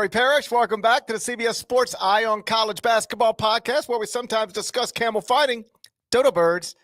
Gary Parrish. Welcome back to the CBS Sports Eye on College Basketball podcast, where we sometimes discuss camel fighting, dodo birds,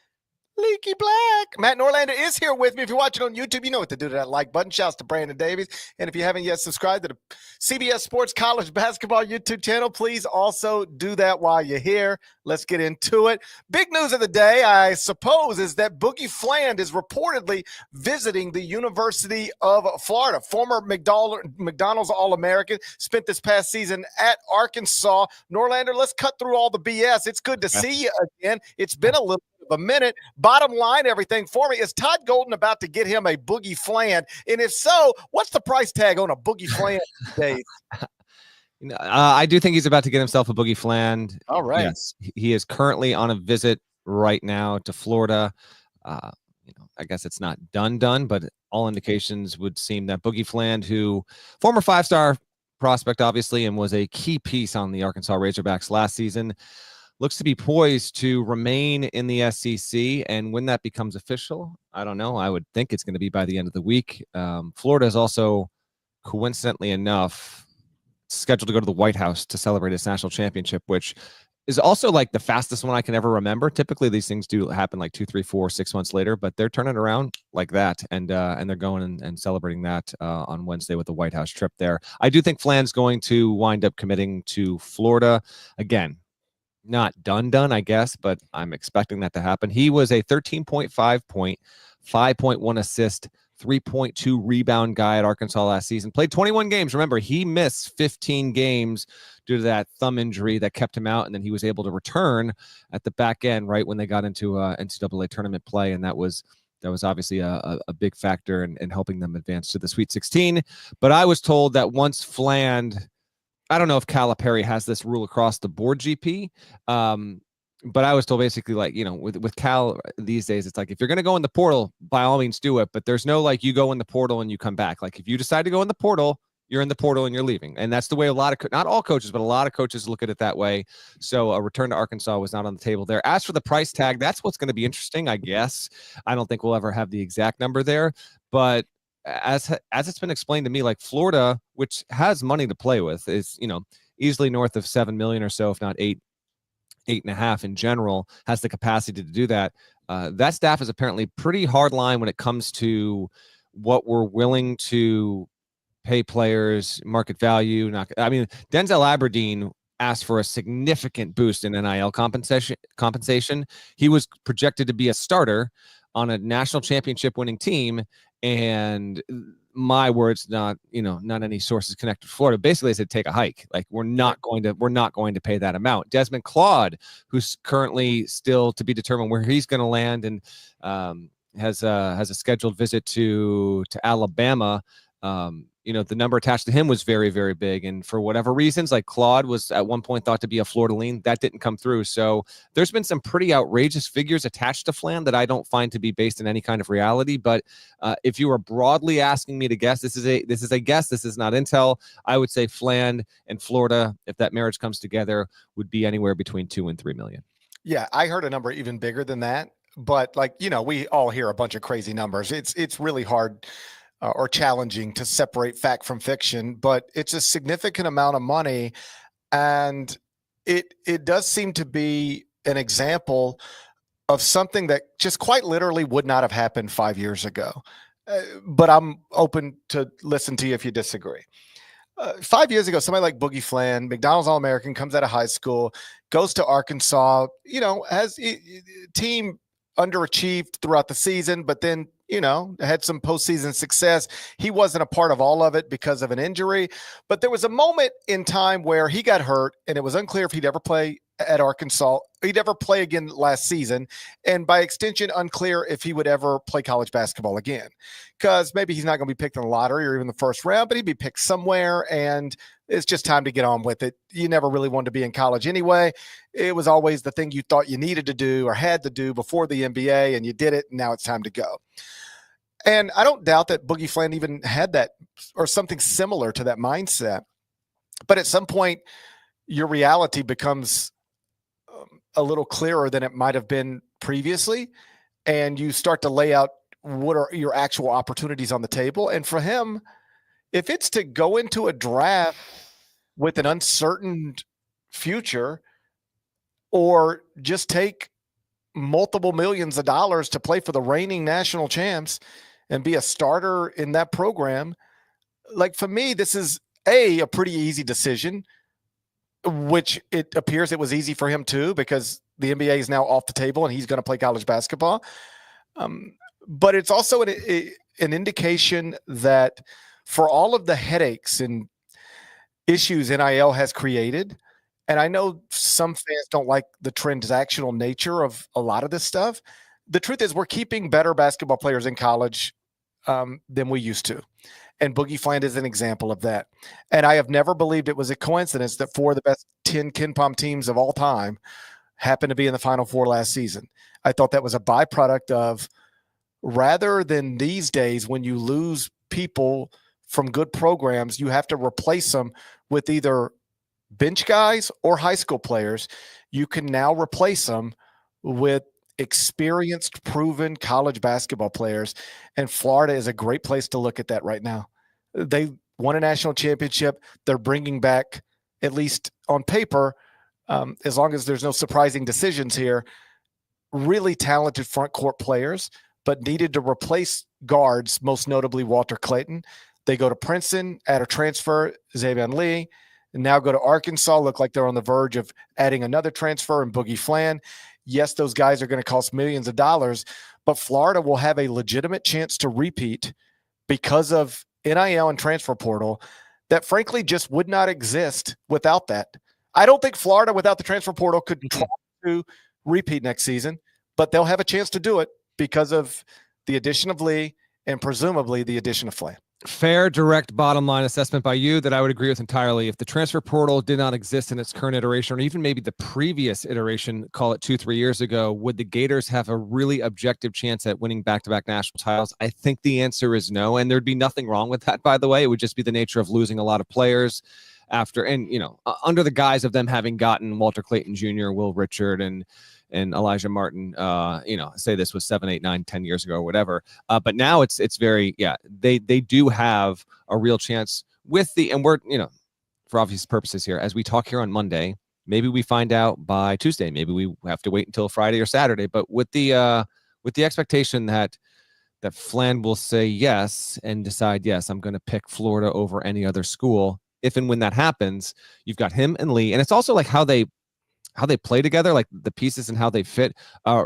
leaky black. Matt Norlander is here with me. If you're watching on YouTube, you know what to do to that like button. Shouts to Brandon Davies. And if you haven't yet subscribed to the CBS Sports College Basketball YouTube channel, please also do that while you're here. Let's get into it. Big news of the day, I suppose, is that Boogie Fland is reportedly visiting the University of Florida. Former McDonald's All-American, spent this past season at Arkansas. Norlander, let's cut through all the BS. It's good to see you again. It's been a little a minute. Bottom line, everything for me, is Todd Golden about to get him a Boogie Fland? And if so, what's the price tag on a Boogie Fland today? I do think he's about to get himself a Boogie Fland. All right. Yes, he is currently on a visit right now to Florida. I guess it's not done, but all indications would seem that Boogie Fland, who former 5-star prospect, obviously, and was a key piece on the Arkansas Razorbacks last season, looks to be poised to remain in the SEC. And when that becomes official, I don't know. I would think it's going to be by the end of the week. Florida is also, coincidentally enough, scheduled to go to the White House to celebrate its national championship, which is also like the fastest one I can ever remember. Typically, these things do happen like 2, 3, 4, 6 months later, but they're turning around like that, and they're going and celebrating that on Wednesday with the White House trip there. I do think Fland's going to wind up committing to Florida again. Not done, I guess, but I'm expecting that to happen. He was a 13.5 point, 5.1 assist, 3.2 rebound guy at Arkansas last season. Played 21 games. Remember, he missed 15 games due to that thumb injury that kept him out, and then he was able to return at the back end right when they got into NCAA tournament play, and that was obviously a big factor in helping them advance to the Sweet 16. But I was told that once Fland, I don't know if Calipari has this rule across the board, GP, but I was told basically, like, with Cal these days, it's like, if you're going to go in the portal, by all means do it. But there's no, like, you go in the portal and you come back. Like, if you decide to go in the portal, you're in the portal and you're leaving. And that's the way not all coaches, but a lot of coaches look at it that way. So a return to Arkansas was not on the table there. As for the price tag, that's what's going to be interesting, I guess. I don't think we'll ever have the exact number there, but as it's been explained to me, like, Florida, which has money to play with, is, easily north of $7 million or so, if not 8.5 in general, has the capacity to do that. That staff is apparently pretty hard line when it comes to what we're willing to pay players, market value. Denzel Aberdeen asked for a significant boost in NIL compensation. He was projected to be a starter on a national championship winning team. And my words, not any sources connected to Florida, basically they said, take a hike. Like, we're not going to pay that amount. Desmond Claude, who's currently still to be determined where he's going to land, and has a scheduled visit to Alabama. The number attached to him was very, very big. And for whatever reasons, like, Claude was at one point thought to be a Florida lean. That didn't come through. So there's been some pretty outrageous figures attached to Fland that I don't find to be based in any kind of reality. But if you were broadly asking me to guess, this is a guess. This is not intel. I would say Fland and Florida, if that marriage comes together, would be anywhere between $2 and $3 million. Yeah, I heard a number even bigger than that. But, like, we all hear a bunch of crazy numbers. It's really hard or challenging to separate fact from fiction, but it's a significant amount of money. And it does seem to be an example of something that just quite literally would not have happened 5 years ago. But I'm open to listen to you if you disagree. 5 years ago, somebody like Boogie Fland, McDonald's All-American, comes out of high school, goes to Arkansas, has a team underachieved throughout the season, but then, had some postseason success. He wasn't a part of all of it because of an injury, but there was a moment in time where he got hurt, and it was unclear if he'd ever play at Arkansas. He'd ever play again last season, and by extension, unclear if he would ever play college basketball again, because maybe he's not going to be picked in the lottery or even the first round, but he'd be picked somewhere, and it's just time to get on with it. You never really wanted to be in college anyway. It was always the thing you thought you needed to do or had to do before the NBA, and you did it, and now it's time to go. And I don't doubt that Boogie Fland even had that or something similar to that mindset. But at some point, your reality becomes a little clearer than it might have been previously, and you start to lay out what are your actual opportunities on the table. And for him, if it's to go into a draft with an uncertain future, or just take multiple millions of dollars to play for the reigning national champs and be a starter in that program. Like, for me, this is a pretty easy decision, which it appears it was easy for him too, because the NBA is now off the table and he's going to play college basketball. But it's also an indication that for all of the headaches and issues NIL has created, and I know some fans don't like the transactional nature of a lot of this stuff, the truth is we're keeping better basketball players in college than we used to. And Boogie Fland is an example of that. And I have never believed it was a coincidence that 4 of the best 10 KenPom teams of all time happened to be in the Final Four last season. I thought that was a byproduct of, rather than these days when you lose people from good programs, you have to replace them with either bench guys or high school players. You can now replace them with experienced, proven college basketball players. And Florida is a great place to look at that right now. They won a national championship. They're bringing back, at least on paper, as long as there's no surprising decisions here, really talented front court players, but needed to replace guards, most notably Walter Clayton. They go to Princeton, add a transfer, Xavier Lee, and now go to Arkansas, look like they're on the verge of adding another transfer in Boogie Fland. Yes, those guys are going to cost millions of dollars, but Florida will have a legitimate chance to repeat because of NIL and transfer portal that frankly just would not exist without that. I don't think Florida without the transfer portal could try to repeat next season, but they'll have a chance to do it because of the addition of Lee and presumably the addition of Fland. Fair, direct, bottom line assessment by you that I would agree with entirely. If the transfer portal did not exist in its current iteration, or even maybe the previous iteration, call it 2-3 years ago, would the Gators have a really objective chance at winning back-to-back national titles? I think the answer is no, and there'd be nothing wrong with that, by the way. It would just be the nature of losing a lot of players after, and, you know, under the guise of them having gotten Walter Clayton Jr., Will Richard, and Elijah Martin, say this was 7, 8, 9, 10 years ago or whatever. But now it's very, they do have a real chance with and we're, for obvious purposes here, as we talk here on Monday, maybe we find out by Tuesday, maybe we have to wait until Friday or Saturday, but with the expectation that Fland will say yes and decide, yes, I'm going to pick Florida over any other school. If and when that happens, you've got him and Lee. And it's also like how they play together, like the pieces and how they fit.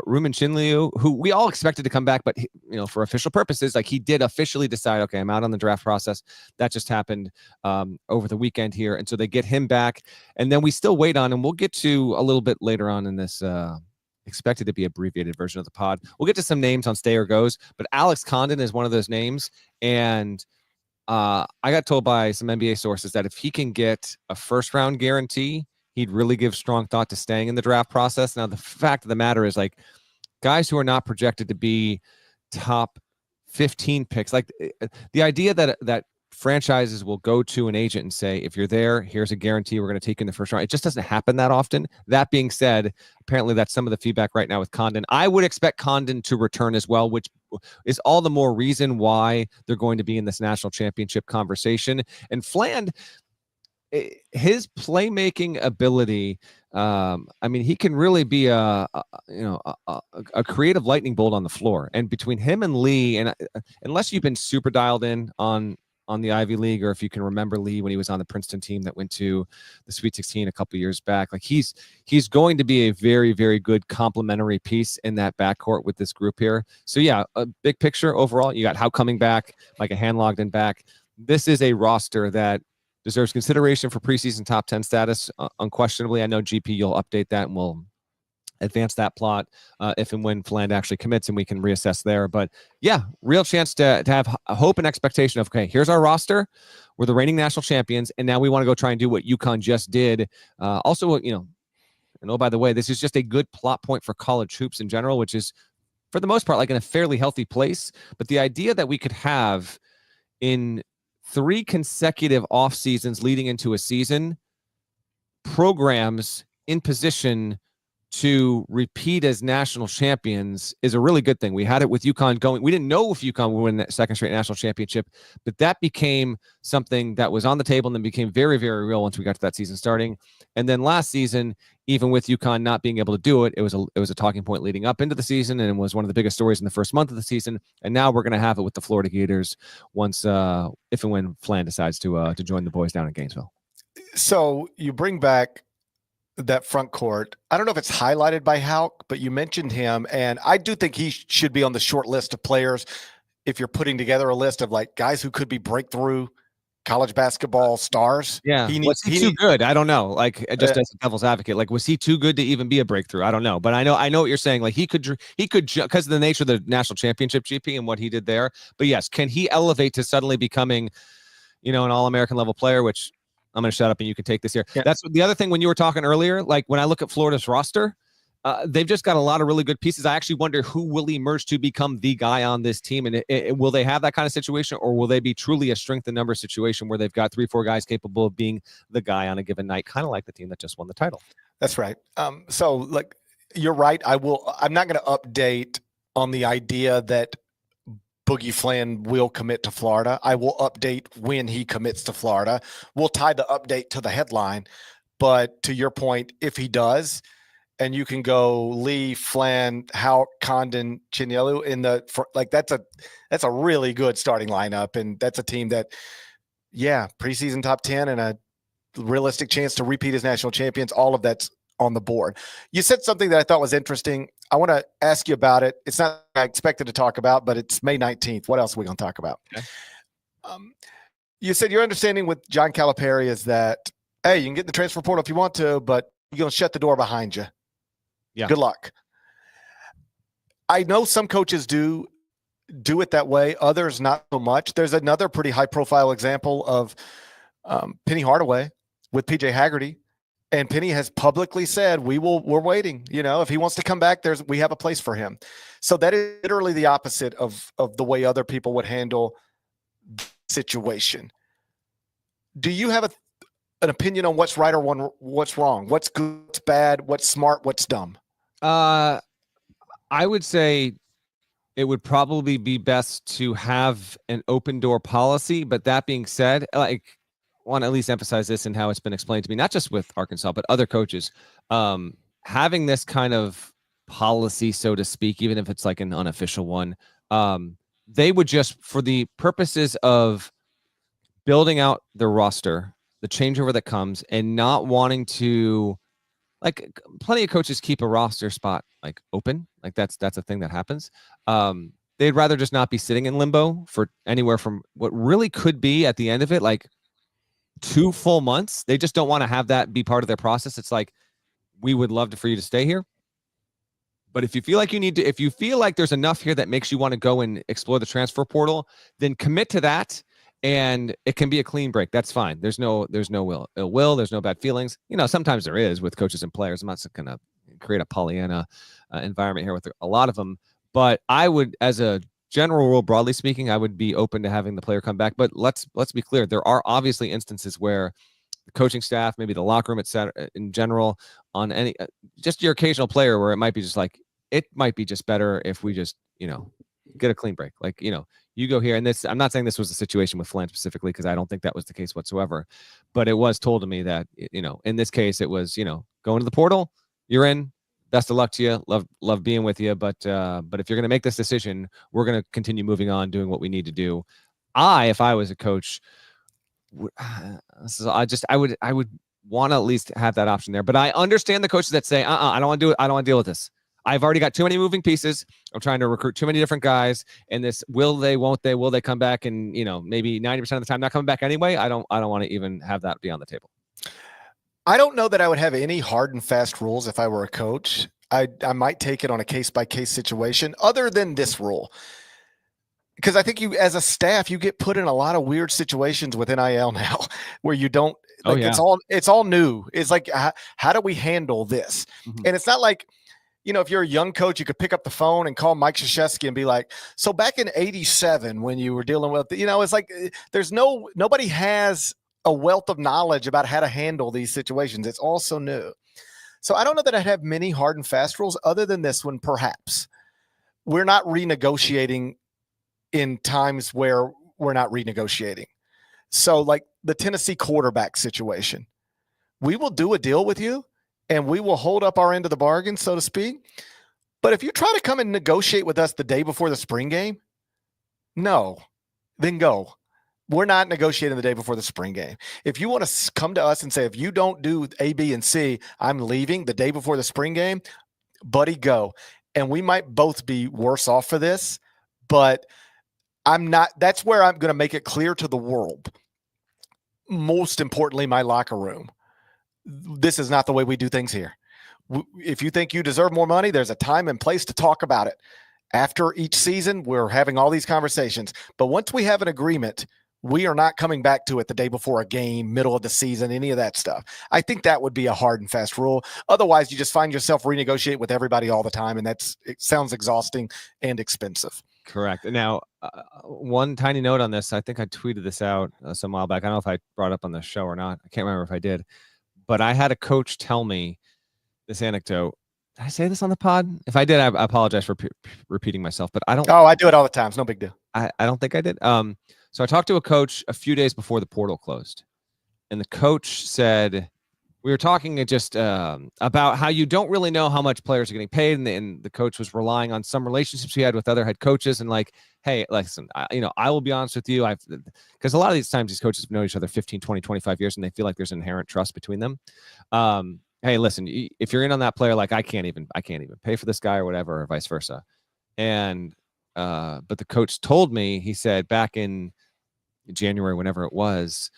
Ruben Chinliu, who we all expected to come back, but for official purposes, like he did officially decide, okay, I'm out on the draft process. That just happened over the weekend here. And so they get him back. And then we still wait on, and we'll get to a little bit later on in this expected to be abbreviated version of the pod. We'll get to some names on Stay or Goes, but Alex Condon is one of those names. And I got told by some NBA sources that if he can get a first round guarantee, he'd really give strong thought to staying in the draft process. Now, the fact of the matter is, like, guys who are not projected to be top 15 picks, like the idea that franchises will go to an agent and say, if you're there, here's a guarantee, we're going to take you in the first round. It just doesn't happen that often. That being said, apparently that's some of the feedback right now with Condon. I would expect Condon to return as well, which is all the more reason why they're going to be in this national championship conversation. And Fland, his playmaking ability, he can really be a creative lightning bolt on the floor. And between him and Lee, and unless you've been super dialed in on the Ivy League, or if you can remember Lee when he was on the Princeton team that went to the Sweet 16 a couple years back, like he's going to be a very, very good complementary piece in that backcourt with this group here. So yeah, a big picture overall, you got Howe coming back, like a Hand-Logden back. This is a roster that deserves consideration for preseason top 10 status, unquestionably. I know GP, you'll update that and we'll advance that plot if and when Fland actually commits, and we can reassess there. But yeah, real chance to have a hope and expectation of, okay, here's our roster. We're the reigning national champions, and now we want to go try and do what UConn just did. Also, and oh, by the way, this is just a good plot point for college hoops in general, which is, for the most part, like in a fairly healthy place. But the idea that we could have in 3 consecutive off seasons leading into a season, programs in position to repeat as national champions is a really good thing. We had it with UConn going. We didn't know if UConn would win that second straight national championship, but that became something that was on the table and then became very, very real once we got to that season starting. And then last season, even with UConn not being able to do it, it was a talking point leading up into the season, and it was one of the biggest stories in the first month of the season. And now we're going to have it with the Florida Gators once, if and when Fland decides to join the boys down in Gainesville. So you bring back that front court. I don't know if it's highlighted by Houck, but you mentioned him, and I do think he should be on the short list of players if you're putting together a list of like guys who could be breakthrough college basketball stars. Yeah. Was he too good? I don't know. Like, just as a devil's advocate, like, was he too good to even be a breakthrough? I don't know. But I know what you're saying. Like, he could because of the nature of the national championship GP and what he did there. But yes, can he elevate to suddenly becoming, an All-American level player, which I'm going to shut up and you can take this here. Yeah. That's the other thing when you were talking earlier, like when I look at Florida's roster, they've just got a lot of really good pieces. I actually wonder who will emerge to become the guy on this team. And will they have that kind of situation, or will they be truly a strength in numbers situation where they've got 3-4 guys capable of being the guy on a given night, kind of like the team that just won the title? That's right. So like, you're right. I'm not going to update on the idea that Boogie Fland will commit to Florida. I will update when he commits to Florida. We'll tie the update to the headline. But to your point, if he does, and you can go Lee, Fland, Houck, Condon, Chinyelu in the that's a really good starting lineup, and that's a team that, preseason top 10 and a realistic chance to repeat as national champions. All of that's on the board. You said something that I thought was interesting. I want to ask you about it. It's not what I expected to talk about, but it's May 19th. What else are we going to talk about? Okay. You said your understanding with John Calipari is that, hey, you can get in the transfer portal if you want to, but you're going to shut the door behind you. Yeah. Good luck. I know some coaches do it that way. Others not so much. There's another pretty high-profile example of Penny Hardaway with PJ Haggerty. And Penny has publicly said, we're waiting. If he wants to come back, we have a place for him. So that is literally the opposite of the way other people would handle the situation. Do you have an opinion on what's right or what's wrong? What's good, what's bad, what's smart, what's dumb? I would say it would probably be best to have an open door policy. But that being said, like, want to at least emphasize this and how it's been explained to me, not just with Arkansas, but other coaches, having this kind of policy, so to speak, even if it's like an unofficial one, they would just, for the purposes of building out the roster, the changeover that comes, and not wanting to, like, plenty of coaches keep a roster spot like open. Like that's a thing that happens. They'd rather just not be sitting in limbo for anywhere from what really could be at the end of it, like 2 full months. They just don't want to have that be part of their process. It's like, we would love for you to stay here, but if you feel like if you feel like there's enough here that makes you want to go and explore the transfer portal, then commit to that. And it can be a clean break. That's fine. There's no ill will. There's no bad feelings. Sometimes there is with coaches and players. I'm not going to create a Pollyanna environment here with a lot of them, but I would, as a general rule, broadly speaking, I would be open to having the player come back. But let's be clear. There are obviously instances where the coaching staff, maybe the locker room, etc., in general, on any, just your occasional player where it might be just like, it might be just better if we just, get a clean break. Like, you go here, and this, I'm not saying this was the situation with Fland specifically, because I don't think that was the case whatsoever, but it was told to me that, in this case, it was, go into the portal, you're in, best of luck to you. Love being with you. But if you're going to make this decision, we're going to continue moving on, doing what we need to do. If I was a coach, I would want to at least have that option there. But I understand the coaches that say, I don't want to do it. I don't want to deal with this. I've already got too many moving pieces. I'm trying to recruit too many different guys. And this, will they, won't they, will they come back? And, maybe 90% of the time not coming back anyway. I don't want to even have that be on the table. I don't know that I would have any hard and fast rules if I were a coach. I might take it on a case-by-case situation other than this rule. Because I think you, as a staff, you get put in a lot of weird situations with NIL now where you don't, it's all new. It's like, how do we handle this? Mm-hmm. And it's not like, if you're a young coach, you could pick up the phone and call Mike Krzyzewski and be like, so back in 87, when you were dealing with, it's like, nobody has a wealth of knowledge about how to handle these situations. It's all so new. So I don't know that I'd have many hard and fast rules other than this one, perhaps. We're not renegotiating in times where we're not renegotiating. So like the Tennessee quarterback situation, we will do a deal with you and we will hold up our end of the bargain, so to speak. But if you try to come and negotiate with us the day before the spring game, no, then go. We're not negotiating the day before the spring game. If you want to come to us and say, if you don't do A, B, and C, I'm leaving the day before the spring game, buddy, go. And we might both be worse off for this, but I'm not. That's where I'm going to make it clear to the world. Most importantly, my locker room. This is not the way we do things here. If you think you deserve more money, there's a time and place to talk about it. After each season, we're having all these conversations. But once we have an agreement, we are not coming back to it the day before a game, middle of the season, any of that stuff. I think that would be a hard and fast rule. Otherwise, you just find yourself renegotiate with everybody all the time, and it sounds exhausting and expensive. Correct. Now, one tiny note on this. I think I tweeted this out some while back. I don't know if I brought it up on the show or not. I can't remember if I did. But I had a coach tell me this anecdote. Did I say this on the pod? If I did, I apologize for repeating myself. But I don't. Oh, I do it all the time. It's no big deal. I don't think I did. So I talked to a coach a few days before the portal closed, and the coach said, we were talking just about how you don't really know how much players are getting paid, and the coach was relying on some relationships he had with other head coaches, and like, hey, listen, I will be honest with you, because a lot of these times these coaches have known each other 15, 20, 25 years, and they feel like there's inherent trust between them. Hey, listen, if you're in on that player, like I can't even pay for this guy or whatever, or vice versa. And but the coach told me, he said back in January, whenever it was,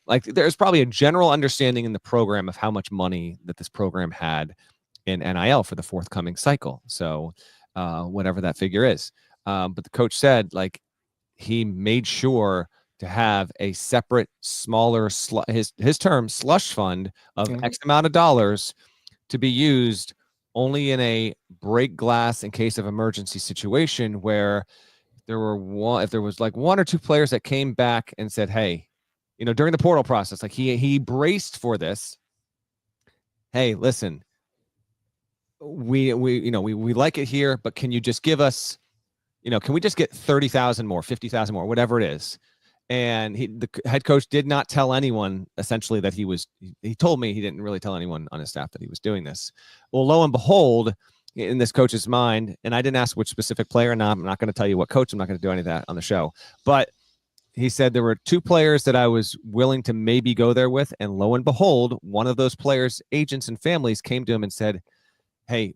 like there's probably a general understanding in the program of how much money that this program had in NIL for the forthcoming cycle. So whatever that figure is. But the coach said, like, he made sure to have a separate, smaller, his term, slush fund of X amount of dollars to be used only in a break glass in case of emergency situation, where if there was like one or two players that came back and said, hey, during the portal process, like he braced for this. Hey, listen, we like it here, but can you just give us, can we just get 30,000 more, 50,000 more, whatever it is? And the head coach did not tell anyone essentially that he told me he didn't really tell anyone on his staff that he was doing this. Well, lo and behold, in this coach's mind, and I didn't ask which specific player, and I'm not going to tell you what coach, I'm not going to do any of that on the show, but he said there were two players that I was willing to maybe go there with. And lo and behold, one of those players' agents and families came to him and said, hey,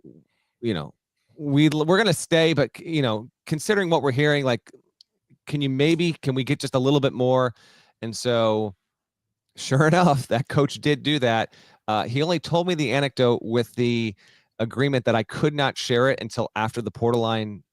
we're going to stay, but, considering what we're hearing, like, can we get just a little bit more? And so sure enough, that coach did do that. He only told me the anecdote with the agreement that I could not share it until after the portal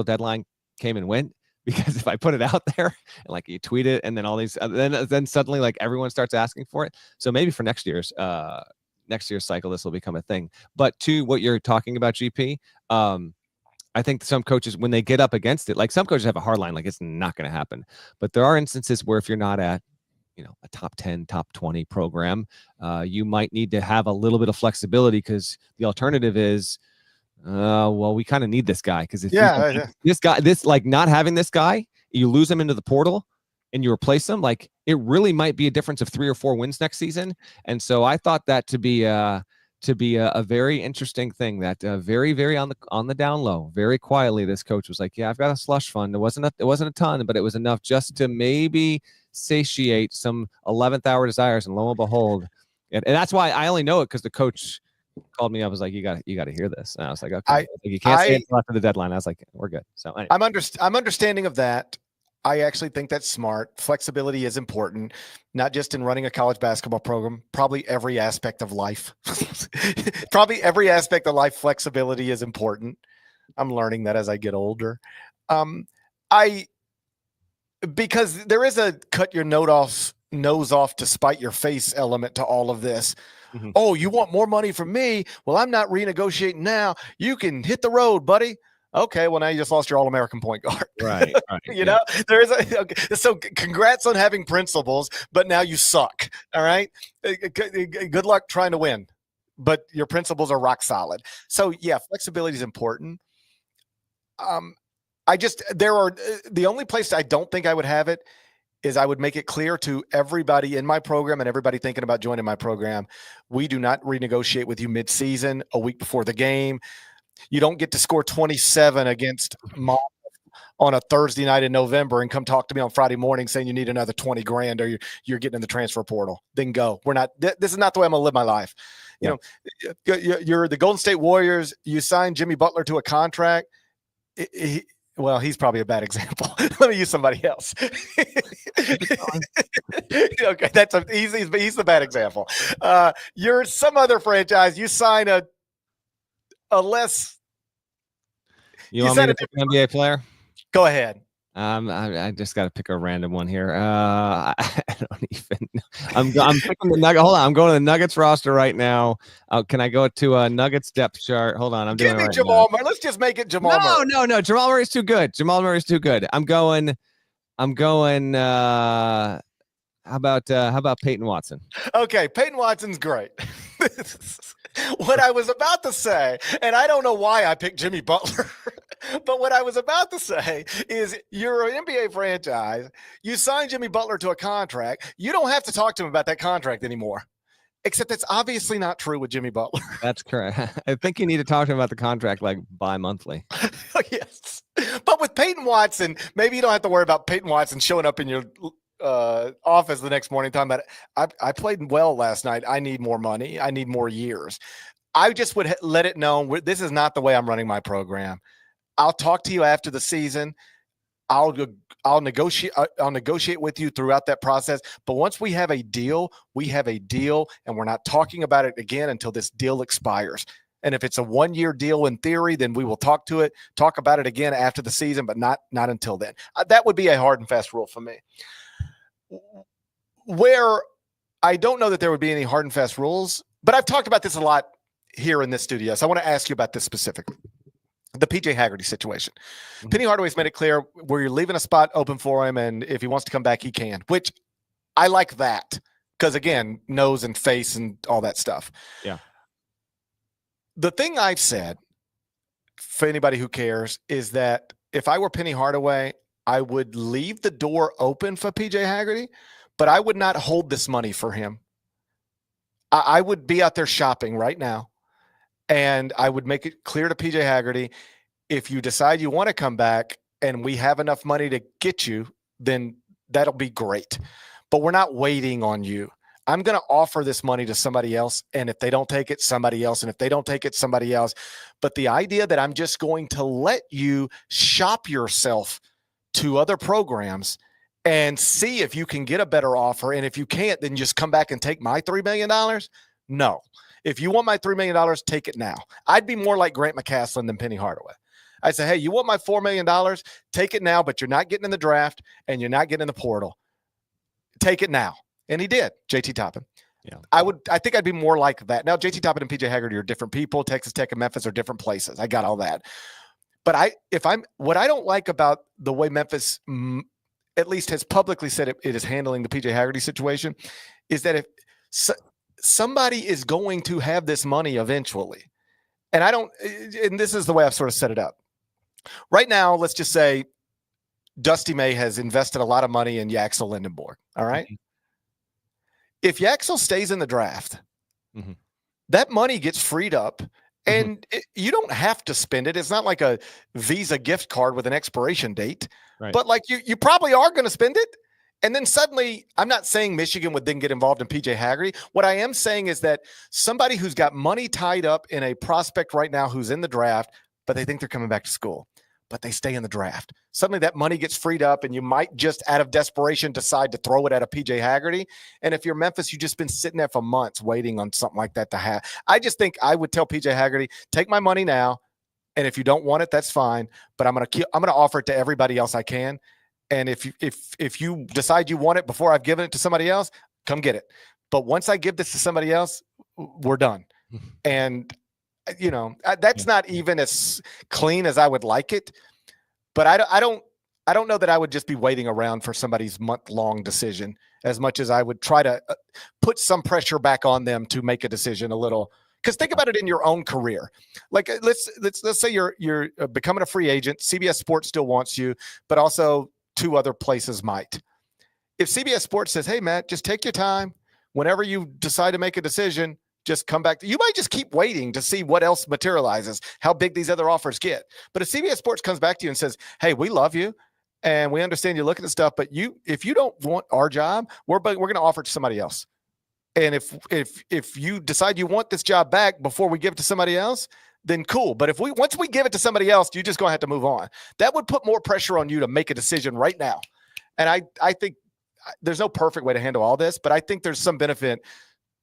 deadline came and went. Because if I put it out there and like you tweet it and then all these, then suddenly like everyone starts asking for it. So maybe for next year's cycle, this will become a thing. But to what you're talking about, GP, I think some coaches, when they get up against it, like some coaches have a hard line, like it's not going to happen. But there are instances where if you're not at, a top 10, top 20 program, you might need to have a little bit of flexibility, because the alternative is, well, we kind of need this guy, because if not having this guy, you lose him into the portal and you replace him, like it really might be a difference of 3 or 4 wins next season. And so I thought that to be a very interesting thing, that very, very on the down low, very quietly, this coach was like, yeah, I've got a slush fund. It wasn't a ton, but it was enough just to maybe satiate some 11th hour desires. And lo and behold, and that's why I only know it because the coach called me up, was like, you got to hear this. And I was like, okay, you can't say until after the deadline. I was like, we're good. So anyway. I'm understanding of that. I actually think that's smart. Flexibility is important, not just in running a college basketball program, probably every aspect of life. Flexibility is important. I'm learning that as I get older. Because there is a cut your nose off to spite your face element to all of this. Mm-hmm. Oh, you want more money from me? Well, I'm not renegotiating now. You can hit the road, buddy. Okay, well, now you just lost your All-American point guard. Right. know, there is so congrats on having principles, but now you suck. All right. Good luck trying to win. but your principles are rock solid. So yeah, flexibility is important. The only place I don't think I would have it is I would make it clear to everybody in my program and everybody thinking about joining my program, we do not renegotiate with you mid-season, a week before the game. You don't get to score 27 against Mom on a Thursday night in November and come talk to me on Friday morning saying you need another 20 grand or you're getting in the transfer portal. Then go. This is not the way I'm going to live my life. You know, you're the Golden State Warriors. You signed Jimmy Butler to a contract. Well, he's probably a bad example. Let me use somebody else. Okay, he's the bad example. You're some other franchise. You sign a less. You want me to pick an NBA player? Go ahead. I just got to pick a random one here. I don't even know. I'm picking the Nuggets. Hold on. I'm going to the Nuggets roster right now. Can I go to a Nuggets depth chart? Hold on. Give me Jamal Murray. Let's just make it Jamal Murray. No. Jamal Murray's too good. I'm going. How about Peyton Watson? Okay. Peyton Watson's great. What I was about to say, and I don't know why I picked Jimmy Butler, but what I was about to say is you're an NBA franchise. You signed Jimmy Butler to a contract. You don't have to talk to him about that contract anymore, except it's obviously not true with Jimmy Butler. That's correct. I think you need to talk to him about the contract like bi-monthly. Yes. But with Peyton Watson, maybe you don't have to worry about Peyton Watson showing up in your office the next morning talking about I played well last night. I need more money. I need more years. I just would let it know this is not the way I'm running my program. I'll talk to you after the season. I'll negotiate with you throughout that process. But once we have a deal, and we're not talking about it again until this deal expires. And if it's a 1-year deal in theory, then we will talk about it again after the season, but not until then. That would be a hard and fast rule for me. Where I don't know that there would be any hard and fast rules, but I've talked about this a lot here in this studio. So I want to ask you about this specifically. The PJ Haggerty situation. Mm-hmm. Penny Hardaway's made it clear where you're leaving a spot open for him, and if he wants to come back, he can, which I like that because, again, nose and face and all that stuff. Yeah. The thing I've said, for anybody who cares, is that if I were Penny Hardaway, I would leave the door open for PJ Haggerty, but I would not hold this money for him. I would be out there shopping right now, and I would make it clear to PJ Haggerty, if you decide you want to come back and we have enough money to get you, then that'll be great. But we're not waiting on you. I'm going to offer this money to somebody else, and if they don't take it, somebody else, and if they don't take it, somebody else. But the idea that I'm just going to let you shop yourself to other programs and see if you can get a better offer, and if you can't, then just come back and take my $3 million? No. If you want my $3 million, take it now. I'd be more like Grant McCaslin than Penny Hardaway. I say, hey, you want my $4 million? Take it now, but you're not getting in the draft and you're not getting in the portal. Take it now. And he did, JT Toppin. Yeah. I think I'd be more like that. Now, JT Toppin and PJ Haggerty are different people. Texas Tech and Memphis are different places. I got all that. But what I don't like about the way Memphis at least has publicly said it is handling the PJ Haggerty situation is that if somebody is going to have this money eventually, and this is the way I've sort of set it up. Right now, let's just say Dusty May has invested a lot of money in Yaxel Lindenborg. All right. Mm-hmm. If Yaxel stays in the draft, mm-hmm. that money gets freed up, and you don't have to spend it. It's not like a Visa gift card with an expiration date, right. But like you probably are going to spend it. And then suddenly, I'm not saying Michigan would then get involved in PJ Haggerty. What I am saying is that somebody who's got money tied up in a prospect right now who's in the draft, but they think they're coming back to school, but they stay in the draft. Suddenly that money gets freed up, and you might just out of desperation decide to throw it at a PJ Haggerty. And if you're Memphis, you've just been sitting there for months waiting on something like that to have. I just think I would tell PJ Haggerty, take my money now, and if you don't want it, that's fine. But I'm gonna offer it to everybody else I can. And if you decide you want it before I've given it to somebody else, come get it. But once I give this to somebody else, we're done. And that's not even as clean as I would like it. But I don't know that I would just be waiting around for somebody's month-long decision as much as I would try to put some pressure back on them to make a decision a little. Because think about it in your own career. Like let's say you're becoming a free agent. CBS Sports still wants you, but also 2 other places might. If CBS Sports says, "Hey, Matt, just take your time. Whenever you decide to make a decision, just come back." You might just keep waiting to see what else materializes, how big these other offers get. But if CBS Sports comes back to you and says, "Hey, we love you, and we understand you're looking at stuff, but if you don't want our job, we're going to offer it to somebody else. And if you decide you want this job back before we give it to somebody else, then cool. But once we give it to somebody else, you're just going to have to move on." That would put more pressure on you to make a decision right now. And I think there's no perfect way to handle all this, but I think there's some benefit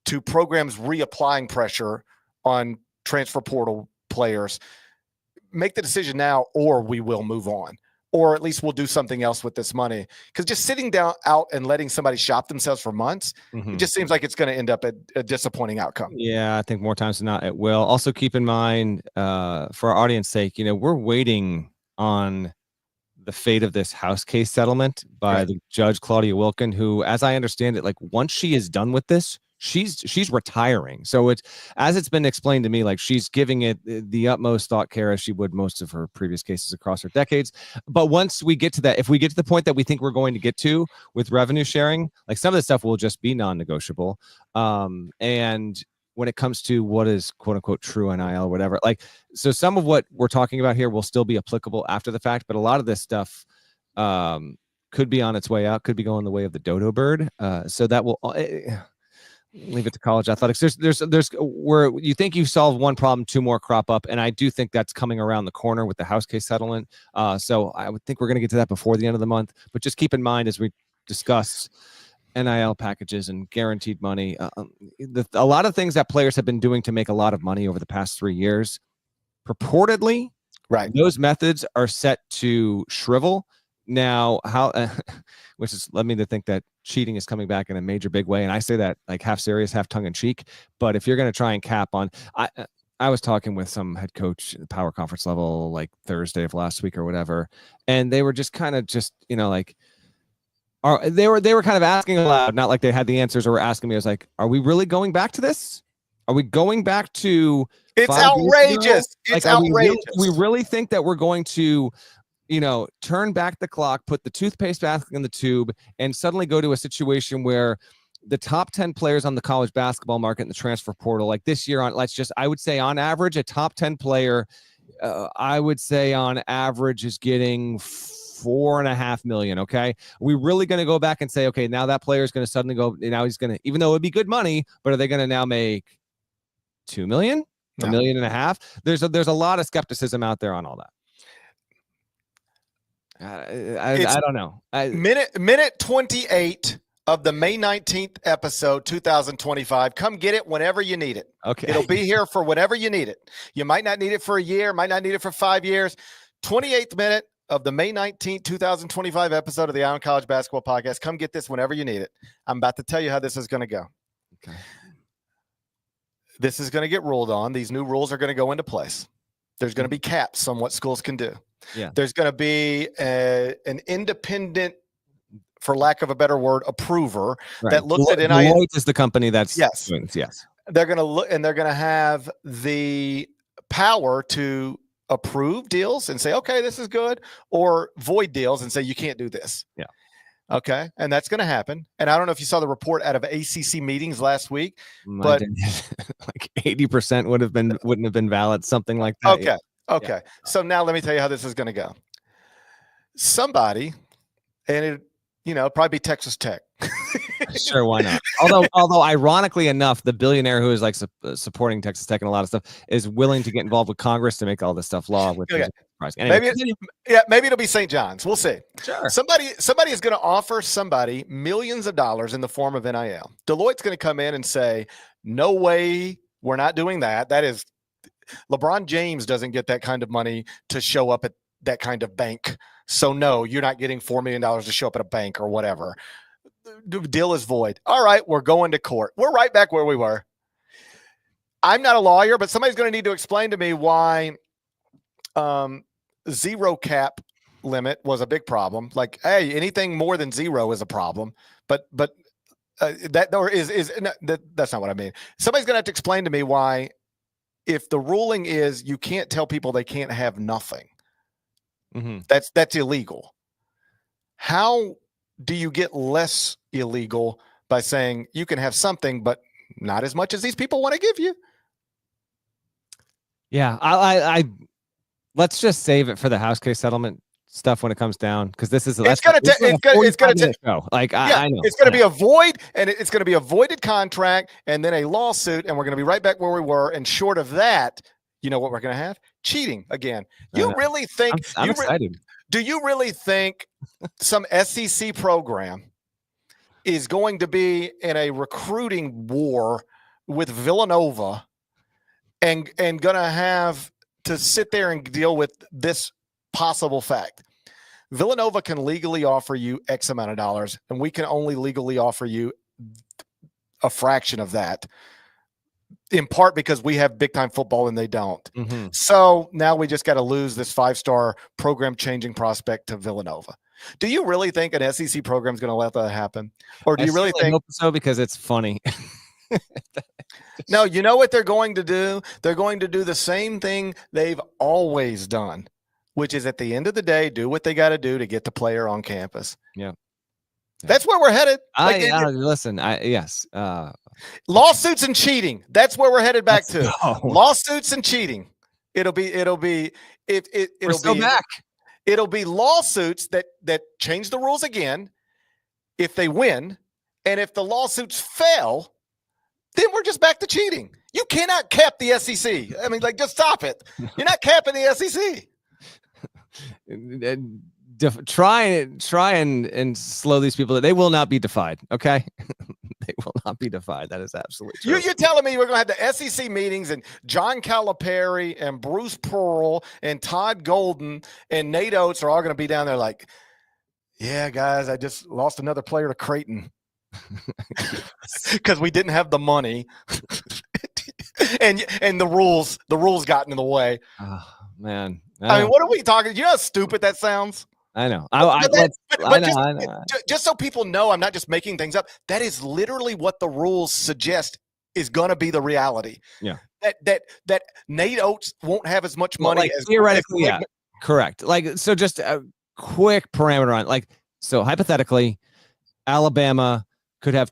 to programs reapplying pressure on transfer portal players. Make the decision now, or we will move on, or at least we'll do something else with this money. Because just sitting down out and letting somebody shop themselves for months, it just seems like it's going to end up a disappointing outcome. Yeah, I think more times than not it will. Also keep in mind, for our audience sake, we're waiting on the fate of this house case settlement by the judge, Claudia Wilkin, who, as I understand it, like once she is done with this, she's retiring. So it's been explained to me, like she's giving it the utmost thought care as she would most of her previous cases across her decades. But once we get to that, if we get to the point that we think we're going to get to with revenue sharing, like some of this stuff will just be non-negotiable. And when it comes to what is quote unquote true NIL or whatever, like, so some of what we're talking about here will still be applicable after the fact, but a lot of this stuff could be on its way out, could be going the way of the dodo bird. So that will leave it to college athletics. There's where you think you solve one problem, 2 more crop up. And I do think that's coming around the corner with the house case settlement. So I would think we're going to get to that before the end of the month, but just keep in mind, as we discuss NIL packages and guaranteed money, a lot of things that players have been doing to make a lot of money over the past 3 years, purportedly, those methods are set to shrivel. Now, which is led me to think that cheating is coming back in a major big way. And I say that like half serious, half tongue in cheek. But if you're going to try and cap on, I was talking with some head coach at the power conference level, like Thursday of last week or whatever. And they were just kind of like, they were kind of asking aloud, not like they had the answers or were asking me. I was like, are we really going back to this? Are we going back to? It's outrageous. It's outrageous. We really think that we're going to, turn back the clock, put the toothpaste back in the tube, and suddenly go to a situation where the top 10 players on the college basketball market in the transfer portal, like this year I would say on average, a top 10 player, I would say on average is getting $4.5 million. Okay. We're really going to go back and say, okay, now that player is going to suddenly go, now he's going to, even though it would be good money, but are they going to now make $2 million, $1.5 million? There's a lot of skepticism out there on all that. I don't know. Minute 28 of the May 19th episode, 2025. Come get it whenever you need it. Okay. It'll be here for whenever you need it. You might not need it for a year, might not need it for 5 years. 28th minute of the May 19th, 2025 episode of the Iron College Basketball Podcast. Come get this whenever you need it. I'm about to tell you how this is going to go. Okay. This is going to get ruled on. These new rules are going to go into place. There's going to be caps on what schools can do. Yeah. There's going to be an independent, for lack of a better word, approver that looks at NIL. Deloitte is the company that's yes. Yes. They're going to look, and they're going to have the power to approve deals and say, okay, this is good, or void deals and say, you can't do this. Yeah. Okay. And that's going to happen. And I don't know if you saw the report out of ACC meetings last week, but like 80% wouldn't have been valid, something like that. Okay. Okay. Yeah. So now let me tell you how this is going to go. Somebody, and it, probably be Texas Tech. Sure, why not? Although ironically enough, the billionaire who is like supporting Texas Tech and a lot of stuff is willing to get involved with Congress to make all this stuff law. Which is surprising. Anyway, maybe it'll be St. John's. We'll see. Sure. Somebody is going to offer somebody millions of dollars in the form of NIL. Deloitte's going to come in and say, "No way, we're not doing that. That is, LeBron James doesn't get that kind of money to show up at that kind of bank. So no, you're not getting $4 million to show up at a bank or whatever. The deal is void. All right, we're going to court. We're right back where we were. I'm not a lawyer, but somebody's going to need to explain to me why zero cap limit was a big problem. Like, hey, anything more than zero is a problem. But that's not what I mean. Somebody's going to have to explain to me why if the ruling is you can't tell people they can't have nothing, Mm-hmm. that's illegal. How do you get less illegal by saying you can have something, but not as much as these people want to give you? Yeah, I let's just save it for the house case settlement stuff when it comes down, because this is It's gonna take show. Like yeah, I know it's gonna be a void, and it's gonna be a voided contract, and then a lawsuit, and we're gonna be right back where we were. And short of that, you know what we're gonna have? Cheating again. You really think? I'm excited. Do you really think some SEC program is going to be in a recruiting war with Villanova and going to have to sit there and deal with this possible fact? Villanova can legally offer you X amount of dollars, and we can only legally offer you a fraction of that, in part because we have big time football and they don't. Mm-hmm. So now we just got to lose this 5-star program changing prospect to Villanova. Do you really think an SEC program is going to let that happen? Or do you really think hope so, because it's funny? No, you know what they're going to do? They're going to do the same thing they've always done, which is at the end of the day, do what they got to do to get the player on campus. Yeah. That's where we're headed. Listen, yes. Lawsuits and cheating. That's where we're headed back to. Go. Lawsuits and cheating. It'll be back. It'll be lawsuits that change the rules again if they win. And if the lawsuits fail, then we're just back to cheating. You cannot cap the SEC. I mean, like, just stop it. You're not capping the SEC. Try and slow these people. They will not be defied. Okay. They will not be defied. That is absolutely true. You're telling me we're going to have the SEC meetings and John Calipari and Bruce Pearl and Todd Golden and Nate Oates are all going to be down there like, yeah, guys, I just lost another player to Creighton because we didn't have the money and the rules got in the way. Oh, man. I mean, what are we talking? You know how stupid that sounds? I know. Just so people know, I'm not just making things up. That is literally what the rules suggest is going to be the reality. Yeah. That Nate Oates won't have as much money as theoretically. Yeah. Correct. Like, so just a quick parameter on, like, so hypothetically, Alabama could have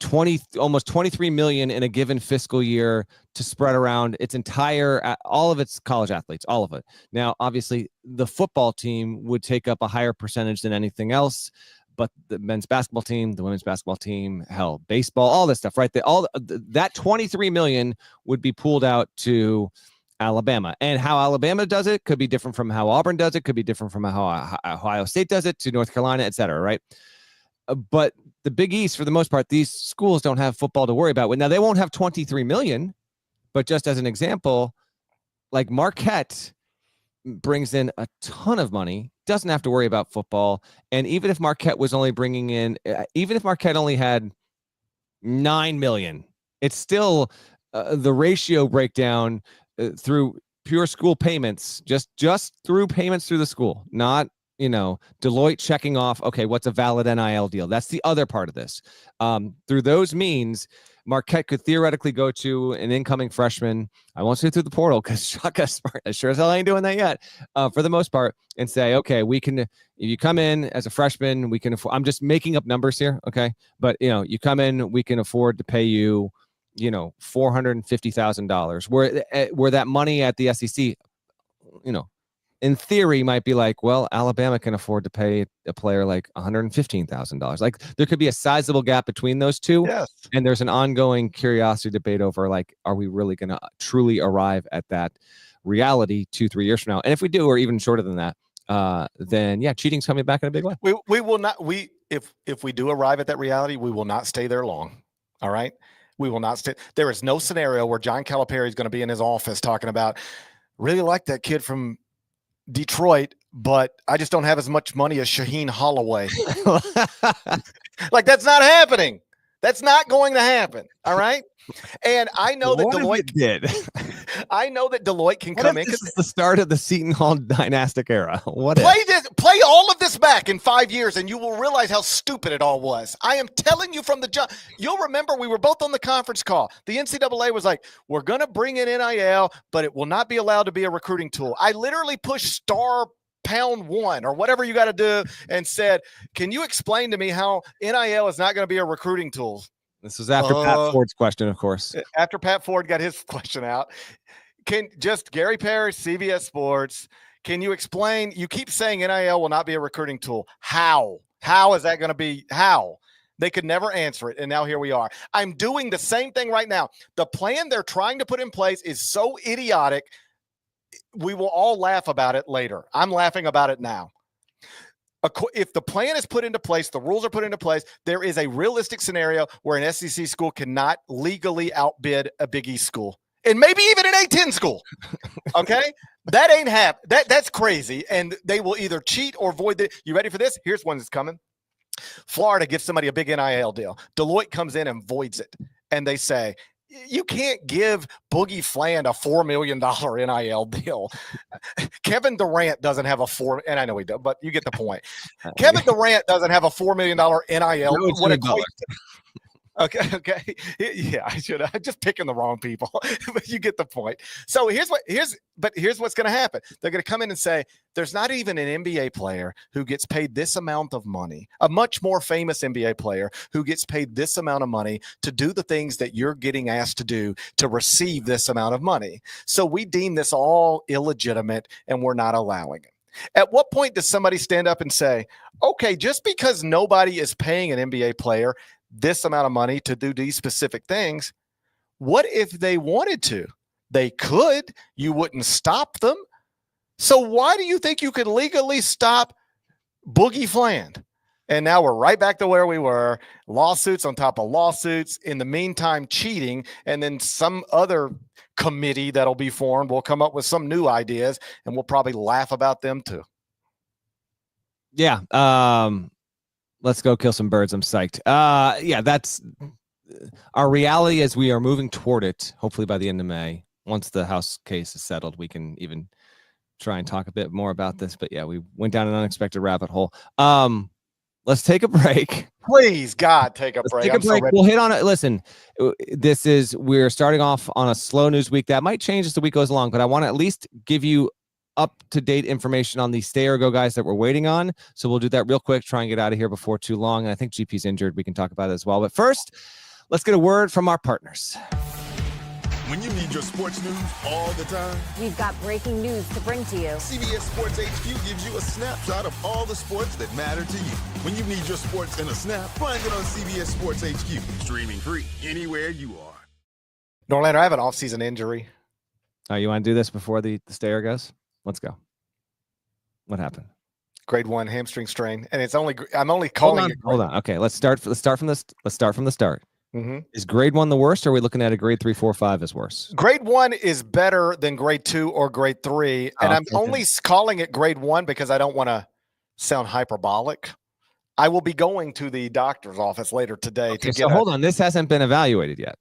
almost 23 million in a given fiscal year to spread around its entire, all of its college athletes, all of it. Now, obviously, the football team would take up a higher percentage than anything else, but the men's basketball team, the women's basketball team, hell, baseball, all this stuff, right? That 23 million would be pooled out to Alabama. And how Alabama does it could be different from how Auburn does it, could be different from how Ohio State does it, to North Carolina, et cetera, right? But the Big East, for the most part, these schools don't have football to worry about. Now, they won't have 23 million, but just as an example, like Marquette brings in a ton of money, doesn't have to worry about football. And even if Marquette was only bringing in, even if Marquette only had 9 million, it's still the ratio breakdown through pure school payments, just through payments through the school, not, Deloitte checking off, okay, what's a valid NIL deal? That's the other part of this. Through those means, Marquette could theoretically go to an incoming freshman. I won't say through the portal because Shaka Smart, sure as hell ain't doing that yet, for the most part, and say, okay, we can, if you come in as a freshman, we can afford, I'm just making up numbers here, okay? But, you come in, we can afford to pay you, $450,000, where that money at the SEC, in theory, might be like, well, Alabama can afford to pay a player like $115,000. Like, there could be a sizable gap between those two. Yes. And there's an ongoing curiosity debate over, like, are we really going to truly arrive at that reality 2-3 years from now? And if we do, or even shorter than that, then yeah, cheating's coming back in a big way. We will not. If we do arrive at that reality, we will not stay there long. All right. We will not stay. There is no scenario where John Calipari is going to be in his office talking about, really like that kid from Detroit, but I just don't have as much money as Shaheen Holloway. Like, that's not happening. That's not going to happen. All right. And I know that Deloitte did. I know that Deloitte can What come if in. This is the start of the Seton Hall dynastic era. What Play all of this back in 5 years and you will realize how stupid it all was. I am telling you from the jump. You'll remember we were both on the conference call. The NCAA was like, we're going to bring in NIL, but it will not be allowed to be a recruiting tool. I literally pushed *1 or whatever you got to do and said, can you explain to me how NIL is not going to be a recruiting tool? This was after Pat Ford's question, of course. After Pat Ford got his question out. Gary Parrish, CBS Sports, can you explain? You keep saying NIL will not be a recruiting tool. How? How is that going to be? How? They could never answer it. And now here we are. I'm doing the same thing right now. The plan they're trying to put in place is so idiotic. We will all laugh about it later. I'm laughing about it now. If the plan is put into place, the rules are put into place, there is a realistic scenario where an SEC school cannot legally outbid a Big East school. And maybe even an A-10 school. Okay? That ain't happening. That's crazy. And they will either cheat or void it. You ready for this? Here's one that's coming. Florida gives somebody a big NIL deal. Deloitte comes in and voids it. And they say, you can't give Boogie Fland a $4 million NIL deal. Kevin Durant doesn't have and I know he does, but you get the point. Kevin Durant doesn't have a $4 million NIL. Okay. Yeah, I should. I'm just picking the wrong people, but you get the point. So here's what's going to happen. They're going to come in and say, there's not even an NBA player who gets paid this amount of money, a much more famous NBA player who gets paid this amount of money to do the things that you're getting asked to do to receive this amount of money. So we deem this all illegitimate and we're not allowing it. At what point does somebody stand up and say, okay, just because nobody is paying an NBA player this amount of money to do these specific things, what if they wanted to? They could. You wouldn't stop them. So why do you think you could legally stop Boogie Fland? And now we're right back to where we were, lawsuits on top of lawsuits, in the meantime cheating, and then some other committee that'll be formed will come up with some new ideas, and we'll probably laugh about them too. Yeah. Let's go kill some birds. I'm psyched. Yeah, that's our reality as we are moving toward it. Hopefully by the end of May, once the House case is settled, we can even try and talk a bit more about this. But yeah, we went down an unexpected rabbit hole. Let's take a break. Please, God, take a break. Take a break. We'll hit on it. Listen, we're starting off on a slow news week. That might change as the week goes along, but I want to at least give you up-to-date information on the stay or go guys that we're waiting on. So we'll do that real quick, try and get out of here before too long. And I think GP's injured. We can talk about it as well. But first, let's get a word from our partners. When you need your sports news all the time, we've got breaking news to bring to you. CBS Sports HQ gives you a snapshot of all the sports that matter to you. When you need your sports in a snap, find it on CBS Sports HQ. Streaming free anywhere you are. Norlander, I have an off-season injury. Oh, you want to do this before the stayer goes? Let's go. What happened? Grade 1 hamstring strain, and I'm only calling it. Hold on. Okay, let's start from the start. Mm-hmm. Is grade 1 the worst, or are we looking at a grade 3, 4, 5 as worse? Grade 1 is better than grade 2 or grade 3, and I'm only calling it grade 1 because I don't want to sound hyperbolic. I will be going to the doctor's office later today to get. Hold on, this hasn't been evaluated yet.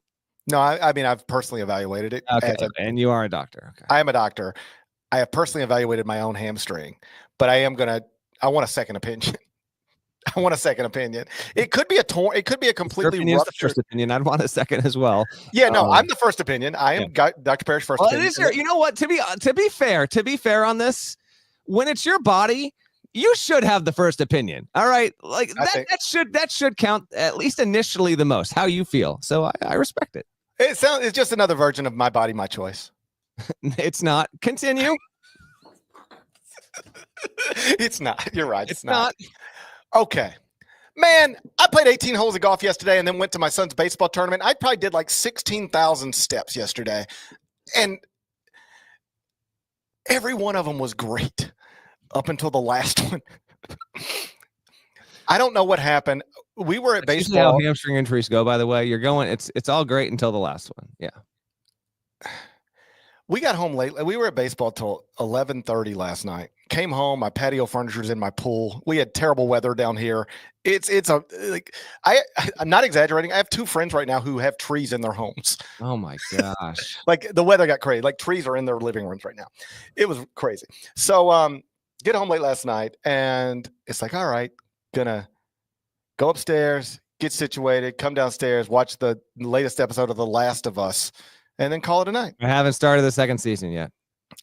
No, I mean I've personally evaluated it. Okay, and you are a doctor. Okay, I am a doctor. I have personally evaluated my own hamstring, but I want a second opinion. I want a second opinion. It could be a completely ruptured. First opinion. I'd want a second as well. Yeah, no, I'm the first opinion. I am Dr. Parrish first opinion. You know what? To be fair on this, when it's your body, you should have the first opinion. All right, like that should count at least initially the most. How you feel. So I respect it. It's just another version of my body, my choice. It's not. Continue. It's not. You're right. It's not. Okay. Man, I played 18 holes of golf yesterday and then went to my son's baseball tournament. I probably did like 16,000 steps yesterday. And every one of them was great up until the last one. I don't know what happened. We were at baseball. How hamstring injuries go, by the way. You're going, it's all great until the last one. Yeah. We got home late. We were at baseball till 11:30 last night. Came home. My patio furniture's in my pool. We had terrible weather down here. I'm not exaggerating. I have 2 friends right now who have trees in their homes. Oh my gosh. Like the weather got crazy. Like trees are in their living rooms right now. It was crazy. So get home late last night and it's like, all right, gonna go upstairs, get situated, come downstairs, watch the latest episode of The Last of Us, and then call it a night. I haven't started the second season yet.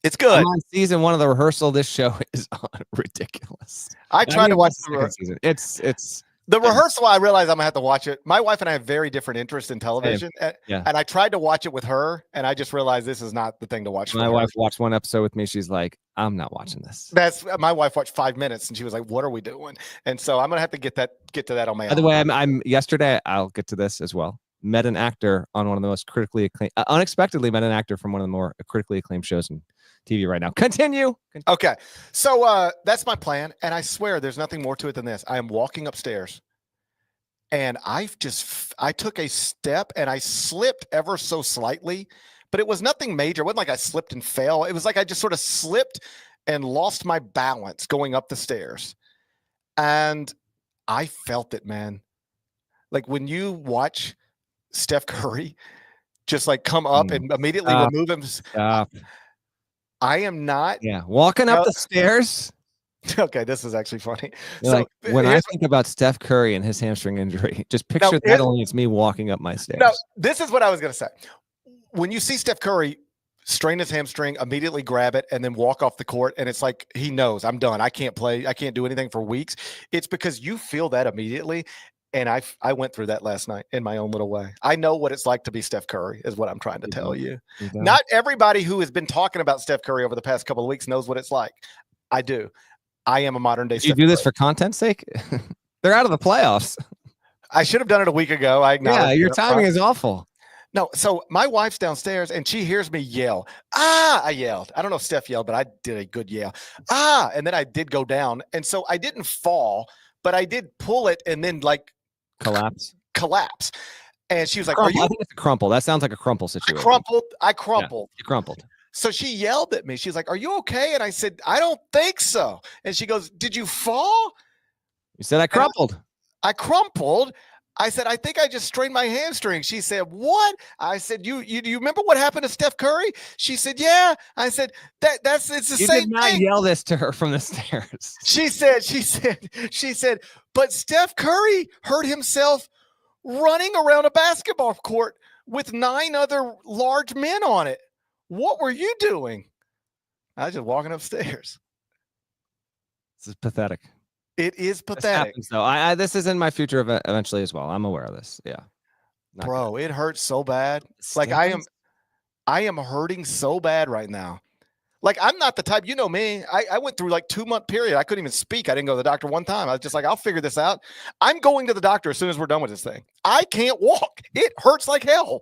It's good. I'm on season 1 of the rehearsal. This show is ridiculous. I tried to watch the second season. It's the rehearsal. I realized I'm gonna have to watch it. My wife and I have very different interests in television, yeah. And I tried to watch it with her, and I just realized this is not the thing to watch. My wife watched 1 episode with me. She's like, "I'm not watching this." That's my wife watched 5 minutes, and she was like, "What are we doing?" And so I'm gonna have to get to that on my own. By the way, I'm yesterday. I'll get to this as well. Met an actor on one of the most critically acclaimed. Unexpectedly met an actor from one of the more critically acclaimed shows in TV right now. Continue. Okay, so that's my plan, and I swear there's nothing more to it than this. I am walking upstairs, and I took a step, and I slipped ever so slightly, but it was nothing major. It wasn't like I slipped and fell. It was like I just sort of slipped and lost my balance going up the stairs, and I felt it, man. Like when you watch Steph Curry just like come up and immediately remove him. I am not. Yeah, walking up the stairs. Okay, this is actually funny. So, like, when I think about Steph Curry and his hamstring injury, just picture that only it's me walking up my stairs. No, this is what I was going to say. When you see Steph Curry strain his hamstring, immediately grab it, and then walk off the court, and it's like he knows, I'm done. I can't play. I can't do anything for weeks. It's because you feel that immediately. And I went through that last night in my own little way. I know what it's like to be Steph Curry is what I'm trying to tell you. Not everybody who has been talking about Steph Curry over the past couple of weeks knows what it's like. I do. I am a modern day Steph Curry. You do this for content's sake? They're out of the playoffs. I should have done it a week ago. Yeah, your timing is awful. No, so my wife's downstairs and she hears me yell. Ah, I yelled. I don't know if Steph yelled, but I did a good yell. Ah, and then I did go down. And so I didn't fall, but I did pull it and then like collapse. And she was like, I think it's a crumple. That sounds like a crumple situation. I crumpled. Yeah, you crumpled. So she yelled at me. She's like, are you okay? And I said, I don't think so. And she goes, did you fall? You said I crumpled. I crumpled. I said, I think I just strained my hamstring. She said, what? I said, you remember what happened to Steph Curry? She said, yeah. I said, it's the same thing. You did not yell this to her from the stairs. She said, but Steph Curry hurt himself running around a basketball court with 9 other large men on it. What were you doing? I was just walking upstairs. This is pathetic. It is pathetic. This happens, though. This is in my future eventually as well. I'm aware of this. Yeah. Bro, it hurts so bad. Like I am hurting so bad right now. Like I'm not the type, you know me. I went through like 2-month period. I couldn't even speak. I didn't go to the doctor one time. I was just like, I'll figure this out. I'm going to the doctor as soon as we're done with this thing. I can't walk. It hurts like hell.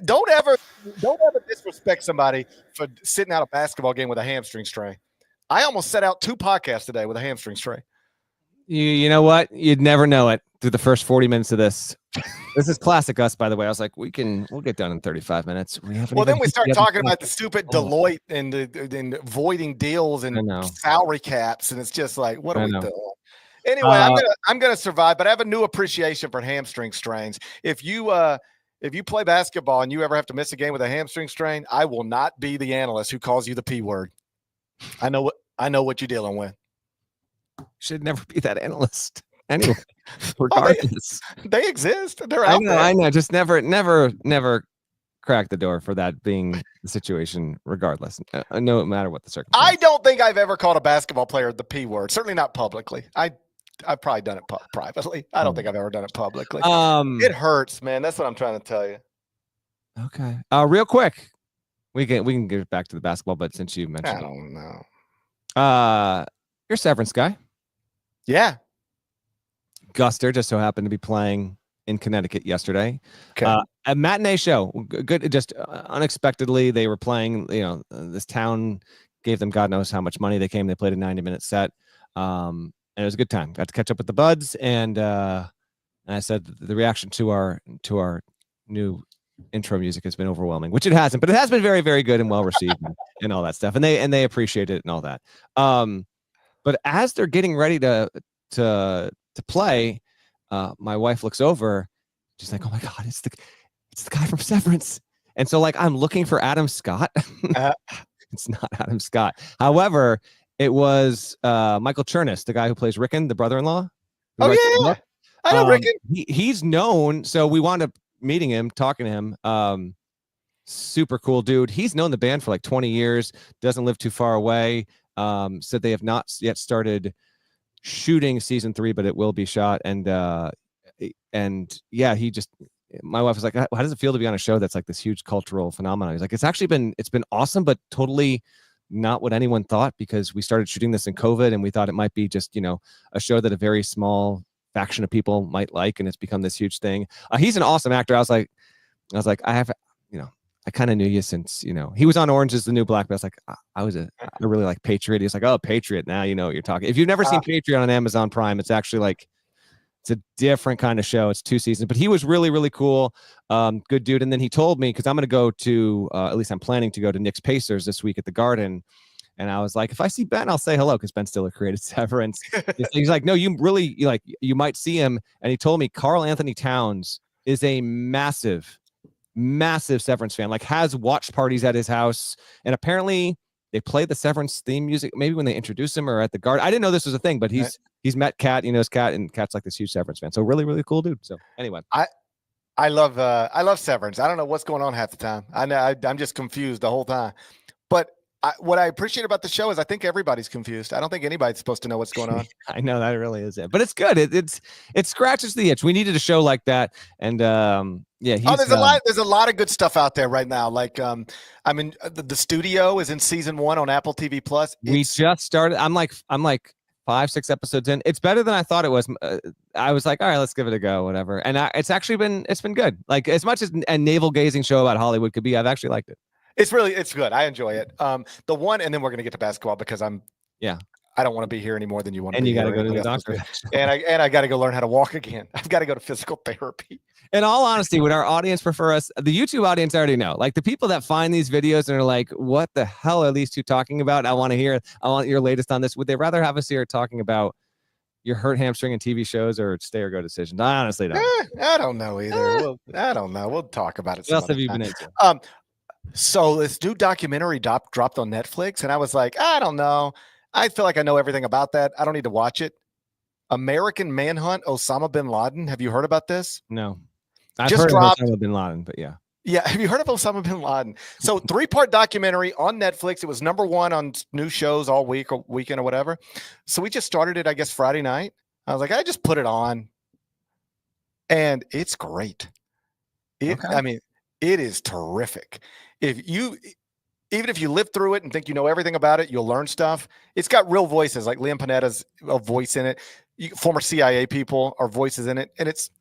Don't ever disrespect somebody for sitting out a basketball game with a hamstring strain. I almost set out 2 podcasts today with a hamstring strain. You know what? You'd never know it through the first 40 minutes of this. This is classic us, by the way. I was like, we'll get done in 35 minutes. Well, then we start talking about the stupid Deloitte and voiding deals and salary caps, and it's just like, what are we doing? Anyway, I'm gonna survive, but I have a new appreciation for hamstring strains. If you play basketball and you ever have to miss a game with a hamstring strain, I will not be the analyst who calls you the P word. I know what you're dealing with. Should never be that analyst. Anyway, regardless. They exist. They're out there. I know. Just never crack the door for that being the situation, regardless. No matter what the circumstance. I don't think I've ever called a basketball player the P word. Certainly not publicly. I've probably done it privately. I don't think I've ever done it publicly. It hurts, man. That's what I'm trying to tell you. Okay. Real quick, we can get back to the basketball, but since you mentioned, I don't know. You're Severance guy. Yeah. Guster just so happened to be playing in Connecticut yesterday. Okay. A matinee show. Good. Just unexpectedly, they were playing. This town gave them God knows how much money. They came. They played a 90-minute set. And it was a good time. Got to catch up with the buds, and I said the reaction to our new intro music has been overwhelming, which it hasn't, but it has been very, very good and well received and all that stuff. And they appreciate it and all that. But as they're getting ready to play, my wife looks over, she's like, "Oh my God, it's the guy from Severance." And so like, I'm looking for Adam Scott. It's not Adam Scott. However, it was Michael Chernus, the guy who plays Rickon, the brother-in-law. Oh yeah. I know Rickon. He's known. So we wound up meeting him, talking to him. Super cool dude. He's known the band for like 20 years, doesn't live too far away. Said they have not yet started shooting season 3, but it will be shot. And yeah, my wife was like, "How does it feel to be on a show that's like this huge cultural phenomenon?" He's like, it's been awesome, but totally not what anyone thought, because we started shooting this in COVID and we thought it might be just, a show that a very small faction of people might like. And it's become this huge thing. He's an awesome actor. I was like, I kind of knew you since, he was on Orange Is the New Black, but I was like, I really like Patriot. He was like, "Oh, Patriot. Now you know what you're talking." If you've never seen Patriot on Amazon Prime, it's actually like, it's a different kind of show. It's 2 seasons, but he was really, really cool. Good dude. And then he told me, because I'm going to go to, at least I'm planning to go to Knicks Pacers this week at the Garden. And I was like, if I see Ben, I'll say hello, because Ben Stiller created Severance. He's like, "No, you might see him." And he told me Karl Anthony Towns is a massive Severance fan, like has watch parties at his house. And apparently they play the Severance theme music, maybe when they introduce him or at the Garden. I didn't know this was a thing, but he's met Kat, he knows Kat, and Kat's like this huge Severance fan. So really, really cool dude. So anyway, I love Severance. I don't know what's going on half the time. I'm just confused the whole time. But what I appreciate about the show is I think everybody's confused. I don't think anybody's supposed to know what's going on. I know that really is it, but it's good. It scratches the itch. We needed a show like that, and yeah. There's a lot of good stuff out there right now. Like the Studio is in season 1 on Apple TV Plus. We just started. I'm like 5-6 episodes in. It's better than I thought it was. I was like, all right, let's give it a go, whatever. And it's been good. Like, as much as a navel gazing show about Hollywood could be, I've actually liked it. It's good. I enjoy it. The one, and then we're going to get to basketball because I don't want to be here any more than you want to be. And you got to go to the doctor. And I got to go learn how to walk again. I've got to go to physical therapy. In all honesty, would our audience prefer us? The YouTube audience already know. Like, the people that find these videos and are like, "What the hell are these two talking about? I want your latest on this." Would they rather have us here talking about your hurt hamstring and TV shows, or stay or go decisions? I honestly don't. I don't know either. I don't know. We'll talk about it. What else have you been into? So this new documentary dropped on Netflix, and I was like, I don't know. I feel like I know everything about that. I don't need to watch it. American Manhunt, Osama bin Laden. Have you heard about this? No. I've heard of Osama bin Laden, but yeah. Yeah, have you heard of Osama bin Laden? So 3-part documentary on Netflix. It was number 1 on new shows all week or weekend or whatever. So we just started it, I guess, Friday night. I was like, I just put it on. And it's great. I mean, it is terrific. Even if you live through it and think you know everything about it, you'll learn stuff. It's got real voices, like Liam Panetta's a voice in it. Former CIA people are voices in it. And it's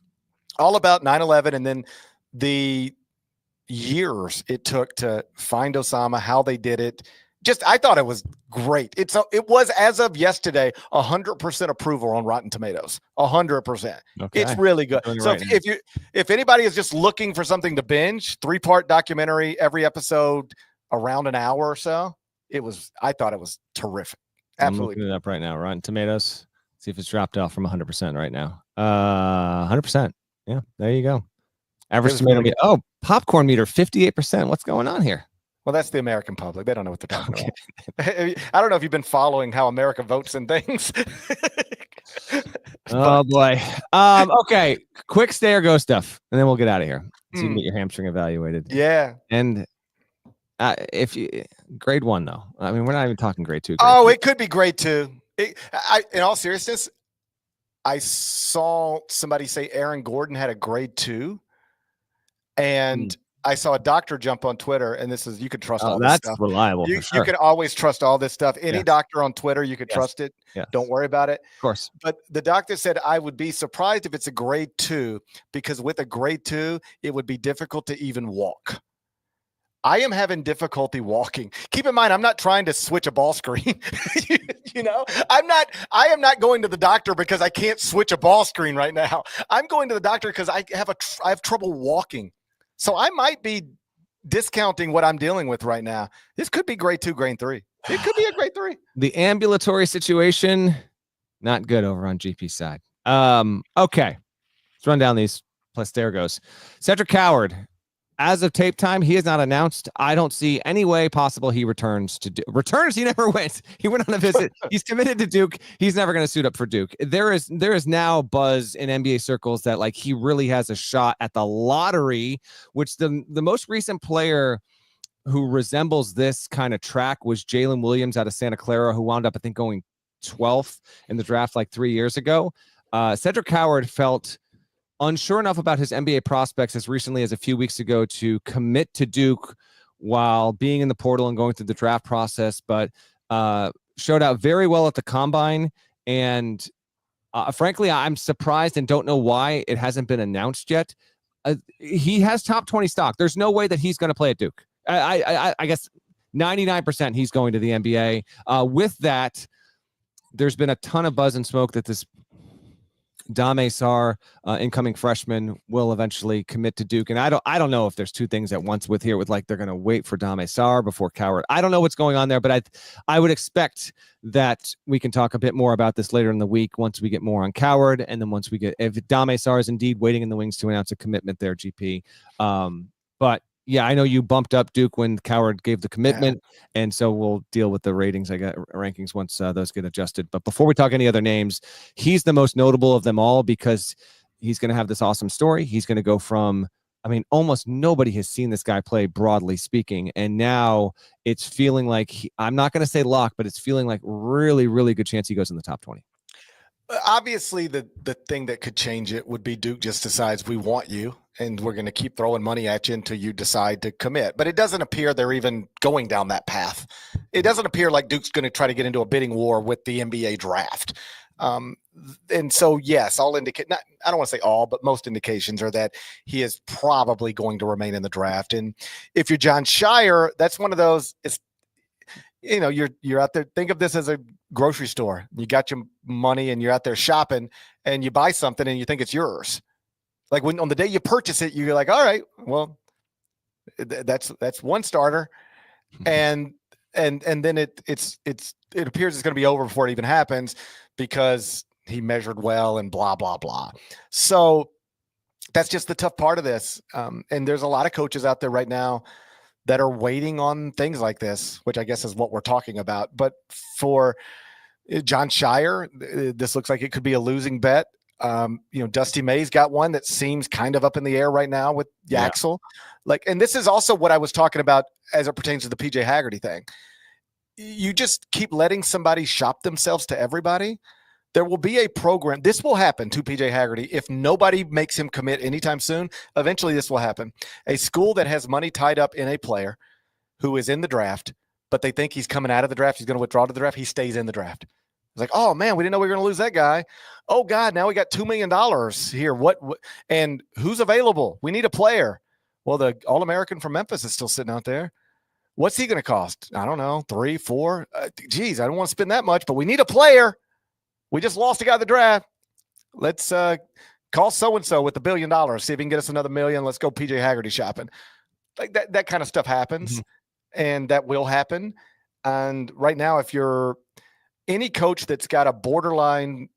all about 9/11 and then the years it took to find Osama, how they did it. I thought it was great. It was, as of yesterday, 100% approval on Rotten Tomatoes. 100%. Okay. It's really good. So if anybody is just looking for something to binge, 3-part documentary, every episode around an hour or so, I thought it was terrific. Absolutely. I'm looking it up right now. Rotten Tomatoes. See if it's dropped off from 100% right now. 100%. Yeah, there you go. Average tomato meter. Oh, popcorn meter, 58%. What's going on here? Well, that's the American public. They don't know what they're talking about. I don't know if you've been following how America votes and things. Oh, boy. Okay, quick stay or go stuff, and then we'll get out of here. So you can get your hamstring evaluated. Yeah. And if you grade 1, though. I mean, we're not even talking grade 2. It could be grade 2. In all seriousness, I saw somebody say Aaron Gordon had a grade 2, and I saw a doctor jump on Twitter, and you can trust all this stuff. That's reliable. You can always trust all this stuff. Any doctor on Twitter, you could trust it. Yes. Don't worry about it. Of course. But the doctor said, I would be surprised if it's a grade 2, because with a grade 2, it would be difficult to even walk. I am having difficulty walking. Keep in mind, I'm not trying to switch a ball screen. I am not going to the doctor because I can't switch a ball screen right now. I'm going to the doctor because I have trouble walking. So I might be discounting what I'm dealing with right now. This could be grade 2, grade 3. It could be a grade 3. The ambulatory situation, not good over on GP side. Okay. Let's run down these. Plus, there goes. Cedric Coward. As of tape time, he has not announced. I don't see any way possible he returns to Duke. Returns, he never went. He went on a visit. He's committed to Duke. He's never going to suit up for Duke. There is now buzz in NBA circles that like he really has a shot at the lottery, which the most recent player who resembles this kind of track was Jalen Williams out of Santa Clara, who wound up, I think, going 12th in the draft like 3 years ago. Cedric Coward felt unsure enough about his NBA prospects as recently as a few weeks ago to commit to Duke while being in the portal and going through the draft process, but showed out very well at the combine. And frankly, I'm surprised and don't know why it hasn't been announced yet. He has top 20 stock. There's no way that he's going to play at Duke. I guess 99% he's going to the NBA. With that, there's been a ton of buzz and smoke that this Dame Sarr, incoming freshman, will eventually commit to Duke. And I don't know if there's two things at once with like they're going to wait for Dame Sarr before Coward. I don't know what's going on there, but I would expect that we can talk a bit more about this later in the week once we get more on Coward. And then once we get, if Dame Sarr is indeed waiting in the wings to announce a commitment there, GP. But yeah, I know you bumped up Duke when Coward gave the commitment, and so we'll deal with the ratings, rankings once those get adjusted. But before we talk any other names, he's the most notable of them all because he's going to have this awesome story. He's going to go from, I mean, almost nobody has seen this guy play, broadly speaking, and now it's feeling like, I'm not going to say lock, but it's feeling like really, really good chance he goes in the top 20. Obviously, the thing that could change it would be Duke just decides we want you, and we're going to keep throwing money at you until you decide to commit. But it doesn't appear they're even going down that path. It doesn't appear like Duke's going to try to get into a bidding war with the NBA draft. And so, yes, I don't want to say all, but most indications are that he is probably going to remain in the draft. And if you're John Shire, that's one of those, you're out there. Think of this as a grocery store. You got your money and you're out there shopping and you buy something and you think it's yours. Like when on the day you purchase it, you're like, all right, well, that's one starter. And then it appears it's going to be over before it even happens because he measured well and blah, blah, blah. So that's just the tough part of this. And there's a lot of coaches out there right now that are waiting on things like this, which I guess is what we're talking about. But for John Shire, this looks like it could be a losing bet. Dusty May's got one that seems kind of up in the air right now with Yaxel. And this is also what I was talking about as it pertains to the PJ Haggerty thing. You just keep letting somebody shop themselves to everybody. There will be a program. This will happen to PJ Haggerty. If nobody makes him commit anytime soon, eventually this will happen. A school that has money tied up in a player who is in the draft, but they think he's coming out of the draft, he's going to withdraw to the draft, he stays in the draft. It's like, oh, man, we didn't know we were going to lose that guy. Oh, God, now we got $2 million here. What? And who's available? We need a player. Well, the All-American from Memphis is still sitting out there. What's he going to cost? I don't know, 3, 4. Geez, I don't want to spend that much, but we need a player. We just lost a guy at the draft. Let's call so-and-so with $1 billion. See if he can get us another $1 million. Let's go PJ Haggerty shopping. Like that kind of stuff happens, and that will happen. And right now, if you're any coach that's got a borderline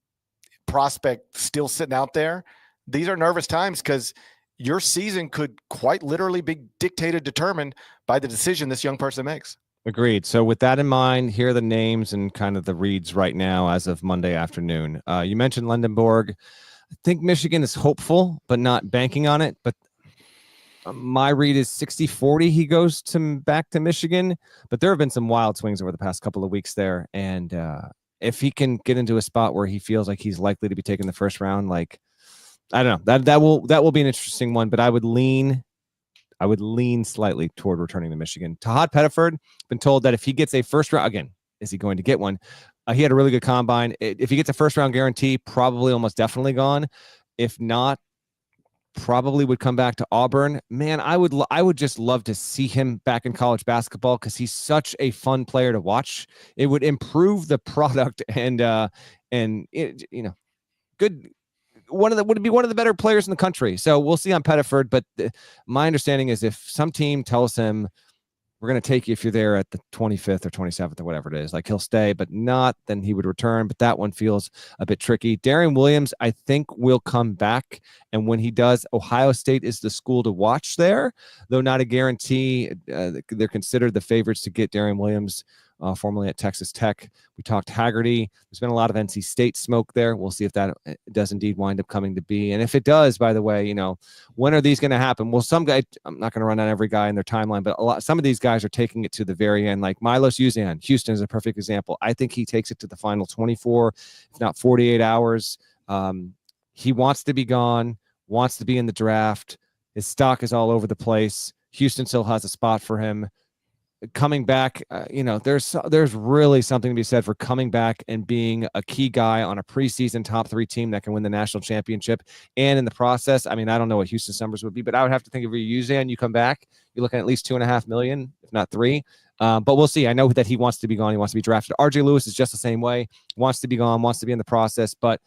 prospect still sitting out there, these are nervous times because your season could quite literally be determined by the decision this young person makes. Agreed. So with that in mind, here are the names and kind of the reads right now as of Monday afternoon. You mentioned Lendenborg. I think Michigan is hopeful, but not banking on it. But my read is 60-40. He goes back to Michigan, but there have been some wild swings over the past couple of weeks there. And if he can get into a spot where he feels like he's likely to be taken the first round, I don't know, that will be an interesting one. But I would lean slightly toward returning to Michigan. Todd Pettiford, been told that if he gets a first round, again, is he going to get one? He had a really good combine. If he gets a first round guarantee, probably almost definitely gone. If not, probably would come back to Auburn. Man, I would just love to see him back in college basketball because he's such a fun player to watch. It would improve the product and it, good. would be one of the better players in the country. So we'll see on Pettiford. But my understanding is if some team tells him, we're going to take you if you're there at the 25th or 27th or whatever it is, like he'll stay, but not, then he would return. But that one feels a bit tricky. Darian Williams, I think, will come back. And when he does, Ohio State is the school to watch there, though not a guarantee. They're considered the favorites to get Darian Williams, formerly at Texas Tech. We talked Haggerty. There's been a lot of NC State smoke there. We'll see if that does indeed wind up coming to be. And if it does, by the way, when are these going to happen? Well, some guy, I'm not going to run on every guy in their timeline, but some of these guys are taking it to the very end. Like Milos Uzan, Houston is a perfect example. I think he takes it to the final 24, if not 48 hours. He wants to be gone, wants to be in the draft. His stock is all over the place. Houston still has a spot for him. Coming back, there's really something to be said for coming back and being a key guy on a preseason top 3 team that can win the national championship. And in the process, I don't know what Houston's numbers would be, but I would have to think if you're Uzan, you come back, you're looking at least $2.5 million, if not 3. But we'll see. I know that he wants to be gone. He wants to be drafted. RJ Lewis is just the same way. Wants to be gone, wants to be in the process, but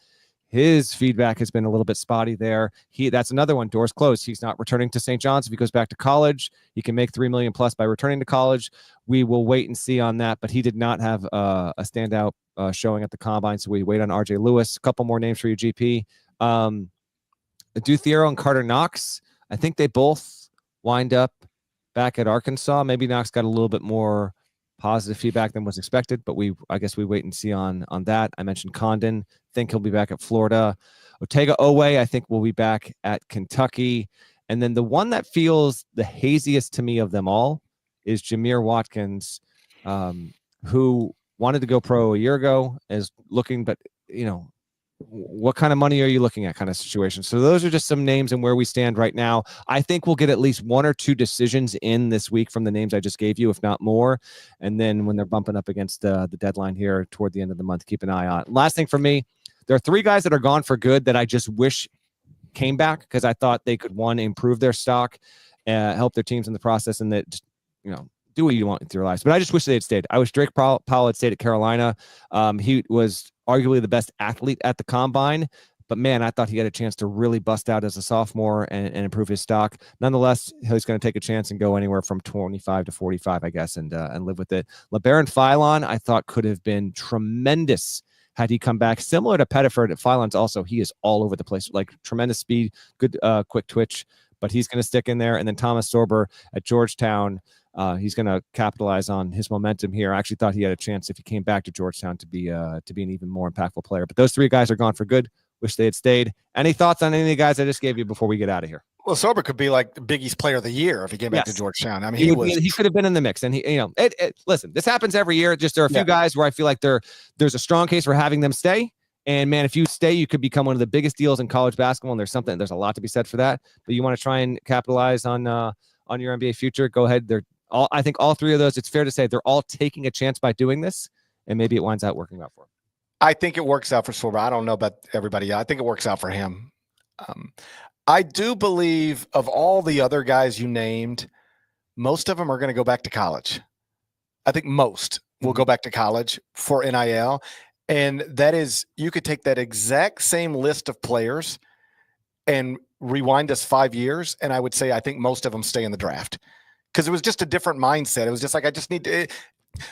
his feedback has been a little bit spotty there. That's another one. Doors closed. He's not returning to St. John's. If he goes back to college, he can make $3 million plus by returning to college. We will wait and see on that, but he did not have a standout showing at the combine. So we wait on RJ Lewis. A couple more names for you, GP. Duthiero and Carter Knox. I think they both wind up back at Arkansas. Maybe Knox got a little bit more positive feedback than was expected, but I guess we wait and see on that. I mentioned Condon. Think he'll be back at Florida. Otega Owe, I think, will be back at Kentucky. And then the one that feels the haziest to me of them all is Jameer Watkins, who wanted to go pro a year ago, is looking, but what kind of money are you looking at kind of situation? So those are just some names and where we stand right now. I think we'll get at least 1 or 2 decisions in this week from the names I just gave you, if not more. And then when they're bumping up against the deadline here toward the end of the month, keep an eye on. Last thing for me, there are 3 guys that are gone for good that I just wish came back because I thought they could, one, improve their stock, help their teams in the process, and that, do what you want with your lives. But I just wish they had stayed. I wish Drake Powell had stayed at Carolina. He was arguably the best athlete at the combine, but man, I thought he had a chance to really bust out as a sophomore and improve his stock. Nonetheless, he's going to take a chance and go anywhere from 25 to 45, I guess, and live with it. LeBaron Philon, I thought, could have been tremendous had he come back. Similar to Pettiford, Philon's also, he is all over the place, like tremendous speed, good quick twitch, but he's going to stick in there. And then Thomas Sorber at Georgetown, he's going to capitalize on his momentum here. I actually thought he had a chance if he came back to Georgetown to be an even more impactful player. But those 3 guys are gone for good. Wish they had stayed. Any thoughts on any of the guys I just gave you before we get out of here? Well, Sorber could be like the Big East Player of the Year if he came back to Georgetown. He could have been in the mix. And listen, this happens every year. Just there are a few guys where I feel like there's a strong case for having them stay. And man, if you stay, you could become one of the biggest deals in college basketball. And there's a lot to be said for that. But you want to try and capitalize on your NBA future, go ahead. I think all 3 of those, it's fair to say they're all taking a chance by doing this, and maybe it winds out working out for them. I think it works out for Sorber. I don't know about everybody. I think it works out for him. I do believe of all the other guys you named, most of them are going to go back to college. I think most will go back to college for NIL. And that is, you could take that exact same list of players and rewind us 5 years, and I would say I think most of them stay in the draft. Because it was just a different mindset. It was just like, I just need to,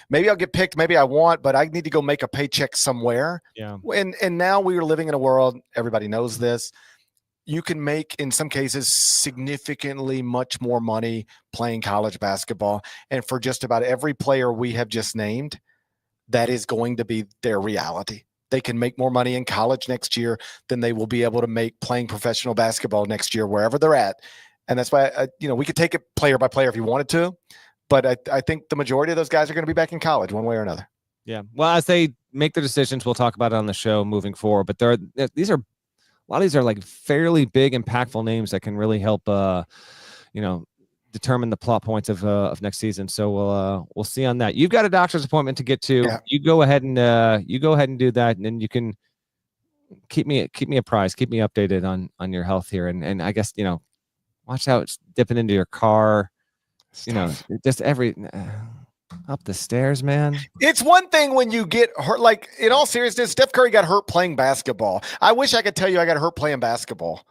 maybe I'll get picked, maybe I won't, but I need to go make a paycheck somewhere. Yeah. And now we are living in a world, everybody knows this, you can make, in some cases, significantly much more money playing college basketball. And for just about every player we have just named, that is going to be their reality. They can make more money in college next year than they will be able to make playing professional basketball next year, wherever they're at. And that's why, we could take it player by player if you wanted to, but I think the majority of those guys are going to be back in college one way or another. Yeah. Well, as they make their decisions, we'll talk about it on the show moving forward, but a lot of these are like fairly big, impactful names that can really help, determine the plot points of next season. So we'll see on that. You've got a doctor's appointment to get to. Yeah. You go ahead and do that, and then you can keep me apprised, keep me updated on your health here, and I guess watch out, it's dipping into your car. Just up the stairs, man. It's one thing when you get hurt. Like, in all seriousness, Steph Curry got hurt playing basketball. I wish I could tell you I got hurt playing basketball.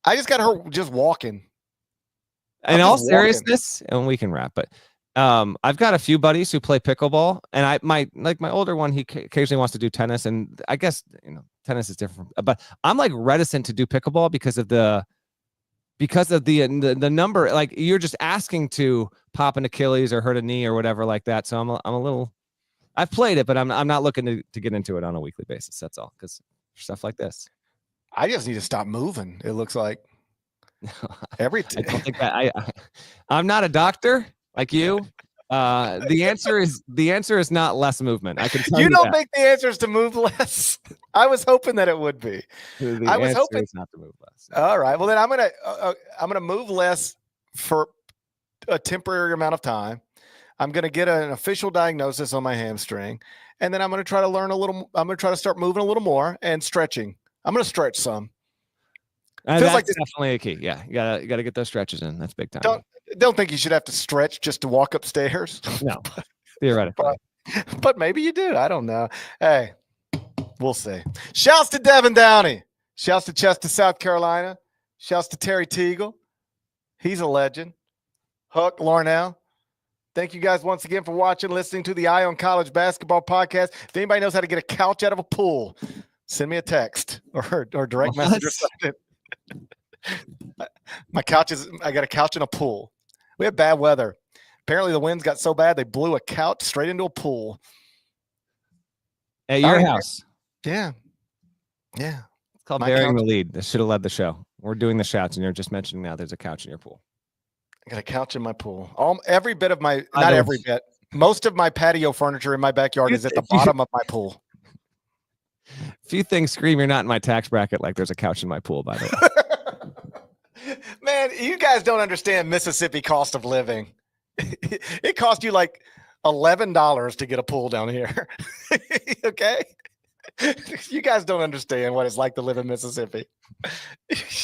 I just got hurt just walking. In all seriousness, and we can wrap, but I've got a few buddies who play pickleball, and my older one, he occasionally wants to do tennis, and I guess tennis is different, but I'm like reticent to do pickleball because of the number. Like, you're just asking to pop an Achilles or hurt a knee or whatever like that. So I'm a little. I've played it, but I'm not looking to get into it on a weekly basis. That's all, because stuff like this. I just need to stop moving. It looks like everything. I don't think that I'm not a doctor like you. The answer is not less movement. I can tell you don't think the answer is to move less. I was hoping that it would be. I was hoping it's not to move less. All right. Well, then I'm gonna move less for a temporary amount of time. I'm gonna get an official diagnosis on my hamstring, and then I'm gonna try to learn a little. I'm gonna try to start moving a little more and stretching. I'm gonna stretch some. That's like definitely a key. Yeah, you gotta get those stretches in. That's big time. Don't think you should have to stretch just to walk upstairs. No, theoretically. But maybe you do. I don't know. Hey, we'll see. Shouts to Devin Downey. Shouts to Chester, South Carolina. Shouts to Terry Teagle. He's a legend. Huck Larnell. Thank you guys once again for watching, listening to the Eye on College Basketball Podcast. If anybody knows how to get a couch out of a pool, send me a text or direct message or something. I got a couch in a pool. We had bad weather. Apparently the winds got so bad they blew a couch straight into a pool. At your house. Yeah. Yeah. It's called bearing the lead. This should have led the show. We're doing the shouts, and you're just mentioning now there's a couch in your pool. I got a couch in my pool. Every bit of my, not every bit, most of my patio furniture in my backyard is at the bottom of my pool. Few things scream you're not in my tax bracket like there's a couch in my pool, by the way. Man, you guys don't understand Mississippi cost of living. It cost you like $11 to get a pool down here. Okay? You guys don't understand what it's like to live in Mississippi.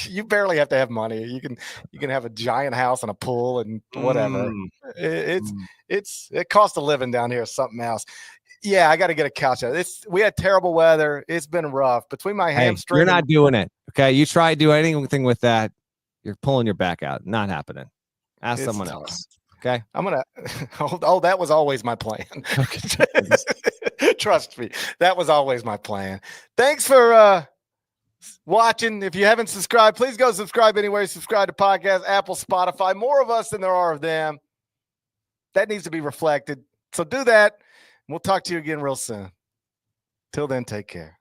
You barely have to have money. You can have a giant house and a pool and whatever. It costs a living down here, something else. Yeah, I got to get a couch out. We had terrible weather. It's been rough. Between my hamstring. You're not doing it. Okay. You try to do anything with that, you're pulling your back out. Not happening. Ask someone else. Okay. I'm going to, that was always my plan. Trust me. That was always my plan. Thanks for watching. If you haven't subscribed, please go subscribe anywhere you subscribe to podcasts, Apple, Spotify, more of us than there are of them. That needs to be reflected. So do that. We'll talk to you again real soon. Till then, take care.